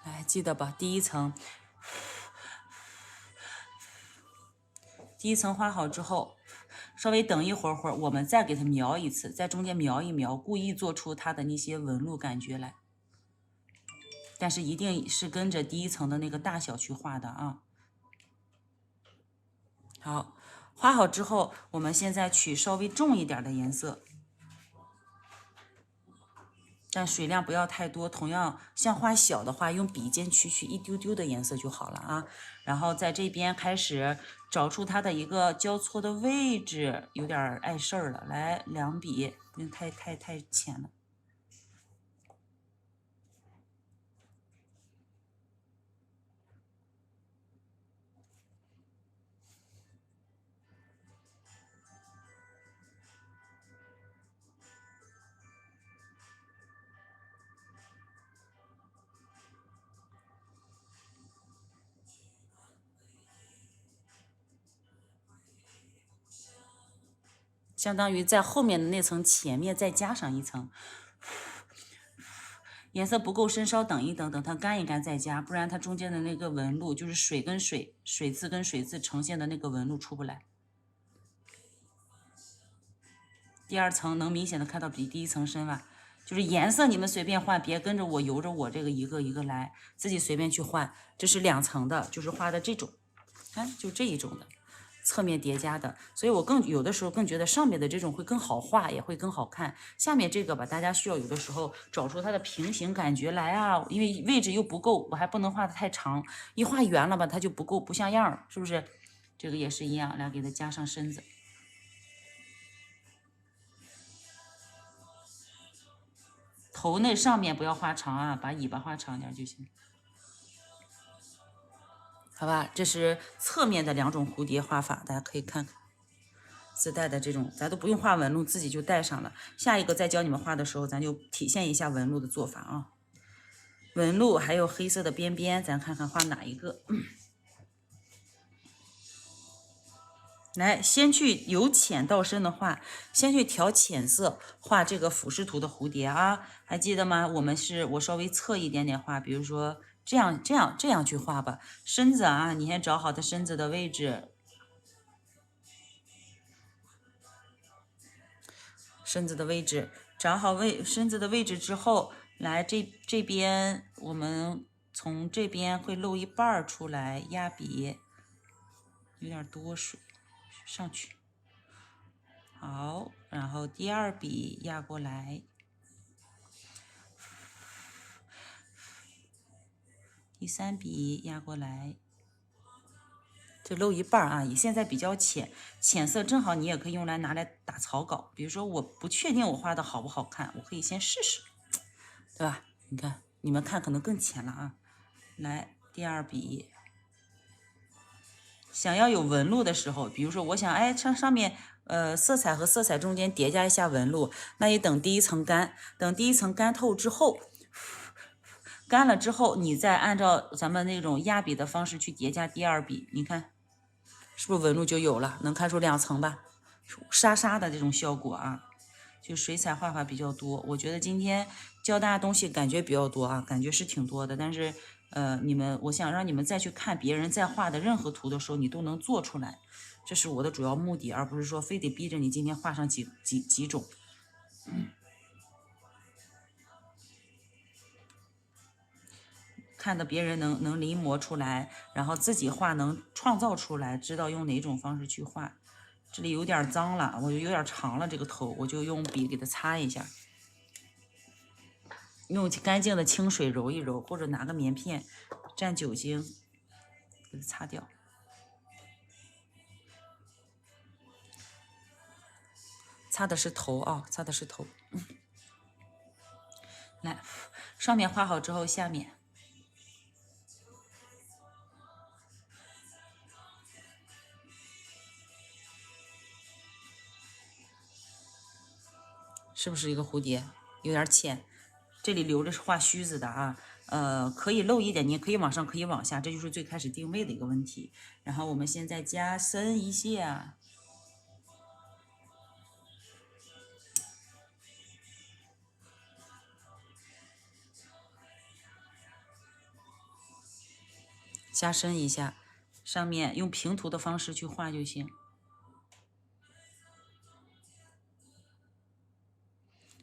来，记得吧，第一层画好之后，稍微等一会儿，我们再给它描一次，在中间描一描，故意做出它的那些纹路感觉来。但是一定是跟着第一层的那个大小去画的啊。好，画好之后，我们现在取稍微重一点的颜色。但水量不要太多，同样像画小的话，用笔尖取一丢丢的颜色就好了啊。然后在这边开始找出它的一个交错的位置，有点碍事儿了。来，两笔，不用太浅了。相当于在后面的那层前面再加上一层，颜色不够深，稍等一等，等它干一干再加，不然它中间的那个纹路就是水跟水渍跟水渍呈现的那个纹路出不来。第二层能明显的看到比第一层深吧？就是颜色你们随便换，别跟着我由着我这个一个一个来，自己随便去换。这是两层的，就是画的这种，看就这一种的。侧面叠加的，所以我有的时候更觉得上面的这种会更好画，也会更好看。下面这个吧，大家需要有的时候找出它的平行感觉来啊，因为位置又不够，我还不能画的太长，一画圆了吧，它就不够，不像样，是不是？这个也是一样，来给它加上身子。头那上面不要画长啊，把尾巴画长点就行。好吧，这是侧面的两种蝴蝶画法，大家可以看看。自带的这种，咱都不用画纹路，自己就带上了。下一个再教你们画的时候，咱就体现一下纹路的做法啊。纹路还有黑色的边边，咱看看画哪一个。来，先去由浅到深的画，先去调浅色，画这个俯视图的蝴蝶啊，还记得吗？我稍微侧一点点画，比如说这样去画吧。身子啊，你先找好它身子的位置。身子的位置，找好身子的位置之后，来这边我们从这边会漏一半出来，压笔有点多水上去。好，然后第二笔压过来，第三笔压过来，就漏一半啊。现在比较浅色正好你也可以用来拿来打草稿。比如说我不确定我画的好不好看，我可以先试试，对吧？你看，你们看可能更浅了啊。来，第二笔。想要有纹路的时候，比如说我想，哎，上面色彩和色彩中间叠加一下纹路，那也等第一层干，等第一层干透之后，干了之后，你再按照咱们那种压笔的方式去叠加第二笔，你看是不是纹路就有了？能看出2层吧？沙沙的这种效果啊，就水彩画法比较多。我觉得今天教大家东西感觉比较多啊，感觉是挺多的，但是我想让你们再去看别人在画的任何图的时候，你都能做出来，这是我的主要目的，而不是说非得逼着你今天画上几种。看的别人能临摹出来，然后自己画能创造出来，知道用哪种方式去画。这里有点脏了，我有点长了这个头，我就用笔给它擦一下，用干净的清水揉一揉，或者拿个棉片蘸酒精给它擦掉。擦的是头啊，擦的是头。来，上面画好之后，下面是不是一个蝴蝶？有点浅，这里留着是画须子的啊。可以漏一点，你可以往上，可以往下，这就是最开始定位的一个问题。然后我们现在加深一下。加深一下，上面用平涂的方式去画就行。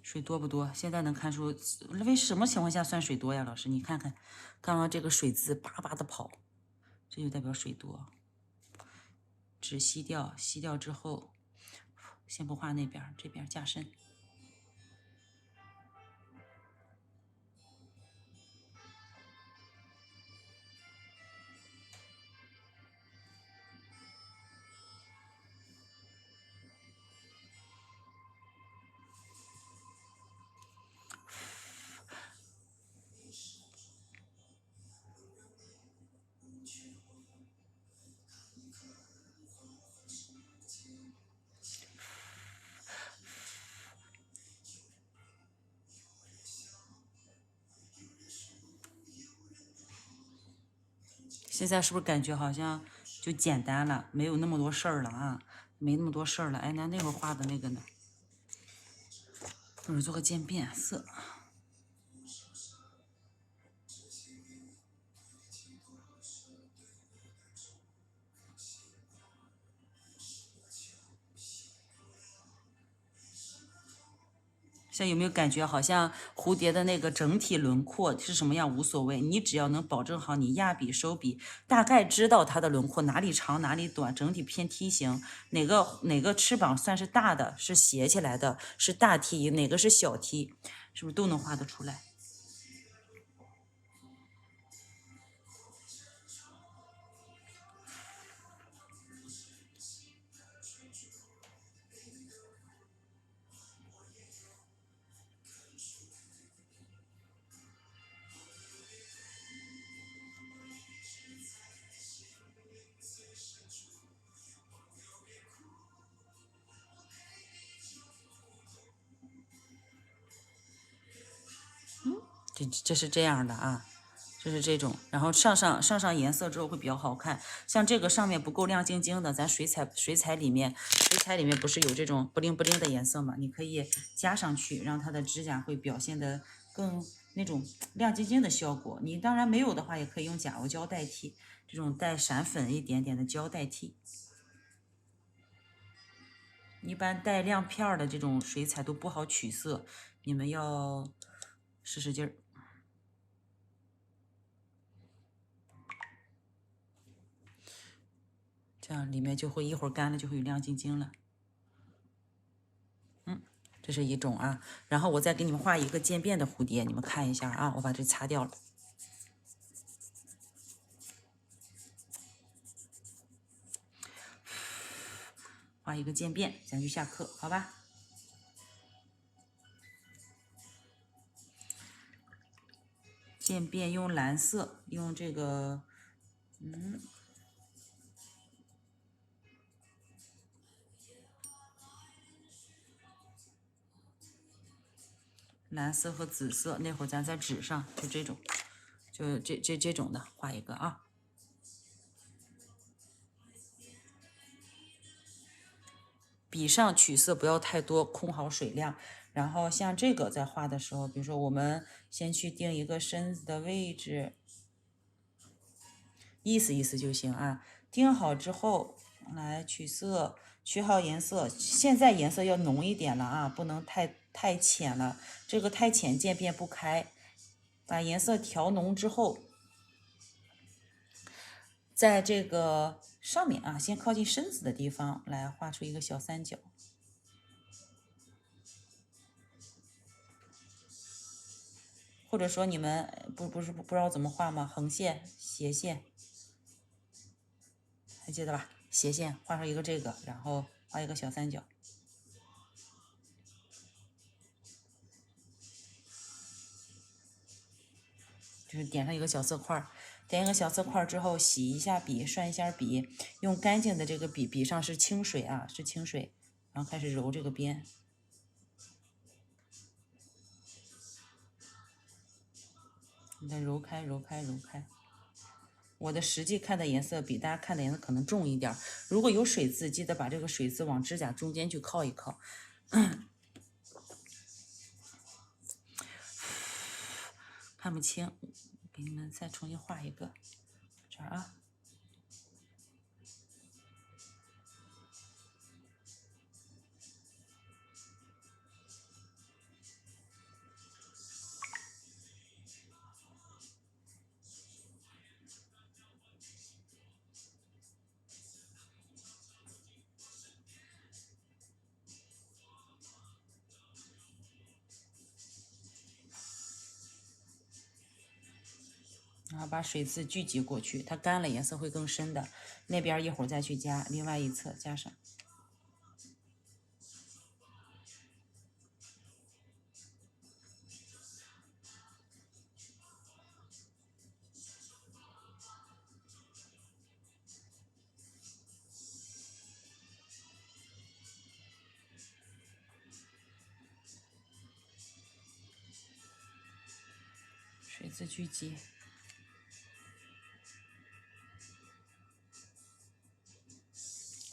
水多不多？现在能看出，为什么情况下算水多呀？老师，你看看，刚刚这个水渍叭叭的跑，这就代表水多。纸吸掉，吸掉之后，先不画那边，这边加深。现在是不是感觉好像就简单了，没有那么多事儿了啊？没那么多事儿了。哎，那会儿画的那个呢？或者做个渐变色。现在有没有感觉好像蝴蝶的那个整体轮廓是什么样无所谓，你只要能保证好你压笔收笔，大概知道它的轮廓哪里长哪里短，整体偏梯形，哪个翅膀算是大的，是斜起来的，是大梯，哪个是小梯，是不是都能画得出来？这是这样的啊，就是这种，然后上颜色之后会比较好看。像这个上面不够亮晶晶的，咱水彩里面不是有这种不灵不灵的颜色吗？你可以加上去，让它的指甲会表现得更那种亮晶晶的效果。你当然没有的话，也可以用甲油胶代替，这种带闪粉一点点的胶代替。一般带亮片儿的这种水彩都不好取色，你们要使使劲儿。这样里面就会一会儿干了就会亮晶晶了。这是一种啊。然后我再给你们画一个渐变的蝴蝶，你们看一下啊，我把这擦掉了。画一个渐变，咱就下课，好吧？渐变用蓝色，用这个，蓝色和紫色。那会儿咱在纸上就这种，就这种的画一个啊。笔上取色不要太多，控好水量。然后像这个在画的时候，比如说我们先去定一个身子的位置，意思意思就行啊。定好之后来取色，取好颜色。现在颜色要浓一点了啊，不能太浅了，这个太浅渐变不开。把颜色调浓之后，在这个上面啊，先靠近身子的地方来画出一个小三角。或者说你们不知道怎么画吗？横线、斜线，还记得吧？斜线画上一个这个，然后画一个小三角，就是点上一个小色块，点一个小色块之后，洗一下笔，涮一下笔，用干净的这个笔上是清水啊，是清水，然后开始揉这个边。你再揉开，揉开，揉开。我的实际看的颜色比大家看的颜色可能重一点，如果有水渍，记得把这个水渍往指甲中间去靠一靠。看不清，给你们再重新画一个，这儿啊。然后把水渍聚集过去，它干了颜色会更深的。那边一会儿再去加，另外一侧加上。水渍聚集。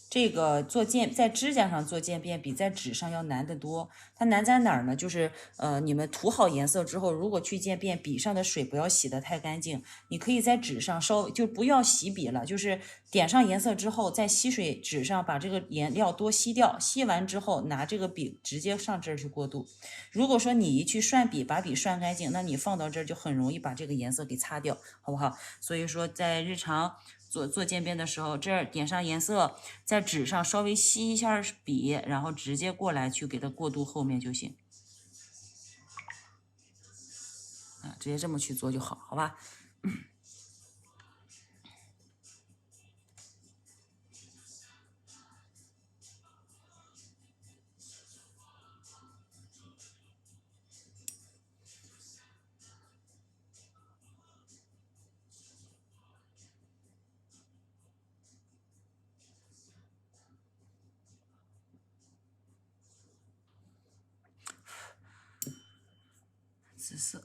这个在指甲上做渐变比在纸上要难得多。它难在哪儿呢？就是你们涂好颜色之后，如果去渐变，笔上的水不要洗得太干净。你可以在纸上就不要洗笔了，就是点上颜色之后，在吸水纸上把这个颜料多吸掉。吸完之后，拿这个笔直接上这儿去过渡。如果说你一去涮笔，把笔涮干净，那你放到这儿就很容易把这个颜色给擦掉，好不好？所以说在日常做渐变的时候，这儿点上颜色，在纸上稍微吸一下笔，然后直接过来去给它过渡后面就行。啊，直接这么去做就好，好吧？紫色。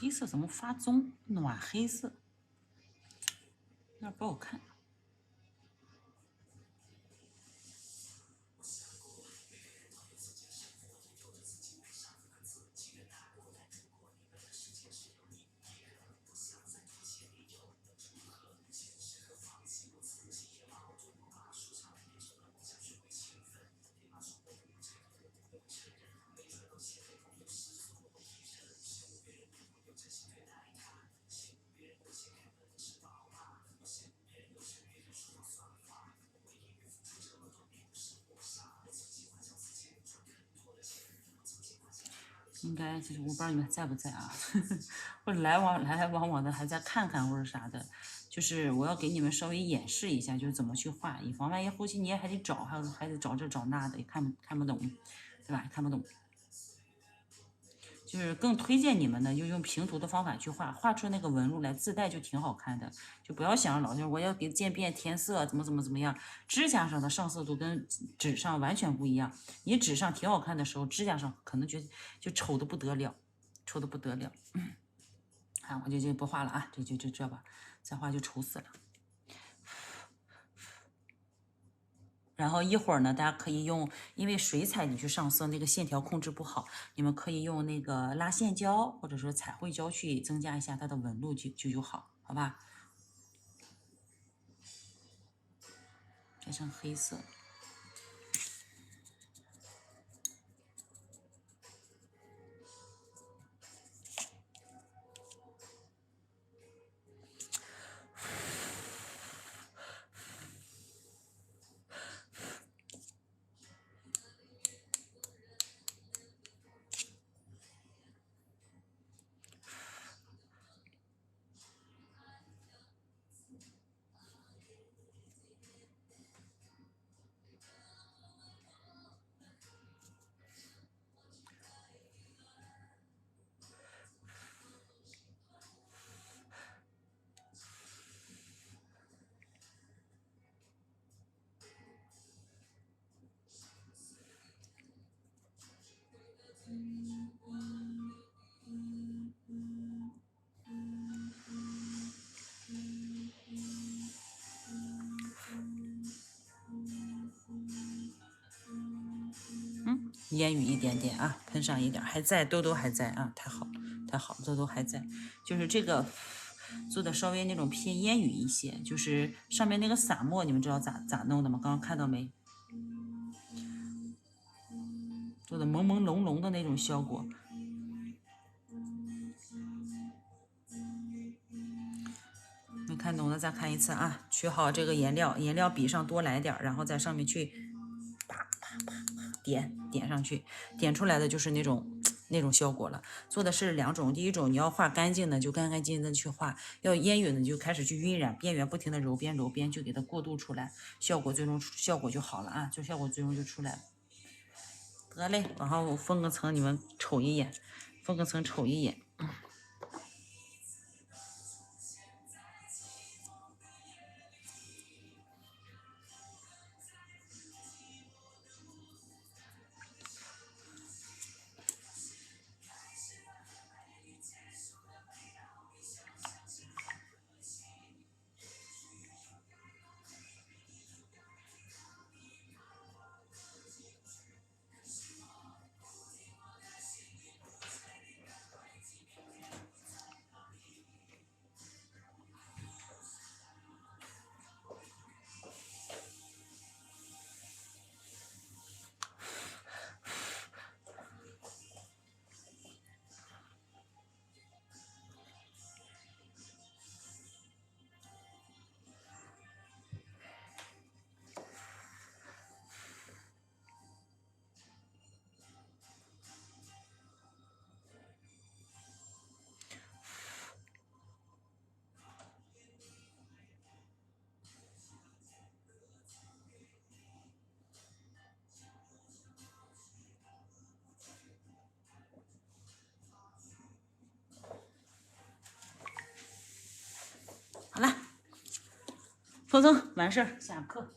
黑色怎么发棕？暖黑色，有点不好看。应该就是我不知道你们在不在啊，或者来往的还在看看或者啥的，就是我要给你们稍微演示一下，就是怎么去画，以防万一后期你也还得找，还得找这找那的，也看不懂，对吧？看不懂。就是更推荐你们呢，就用平涂的方法去画，画出那个纹路来，自带就挺好看的。就不要想老是我要给渐变填色，怎么样，指甲上的上色度跟纸上完全不一样。你纸上挺好看的时候，指甲上可能就丑的不得了，丑的不得了。好，我就不画了啊，就这吧，再画就丑死了。然后一会儿呢，大家可以用，因为水彩你去上色那个线条控制不好，你们可以用那个拉线胶或者说彩绘胶去增加一下它的纹路就好，好吧？变成黑色。烟雨一点点啊，喷上一点，还在，兜还在啊，太好，兜还在，就是这个做的稍微那种偏烟雨一些，就是上面那个洒墨，你们知道咋弄的吗？刚刚看到没？做的朦朦胧胧的那种效果。没看懂的再看一次啊！取好这个颜料笔上多来点，然后在上面去啪点上去，点出来的就是那种效果了。做的是两种，第一种你要画干净的就干干净净的去画，要烟雨的就开始去晕染，边缘不停的揉边去给它过渡出来，最终效果就好了啊！就效果最终就出来了。得嘞，然后封个层，你们瞅一眼，封个层瞅一眼。好了，封层完事儿，下课。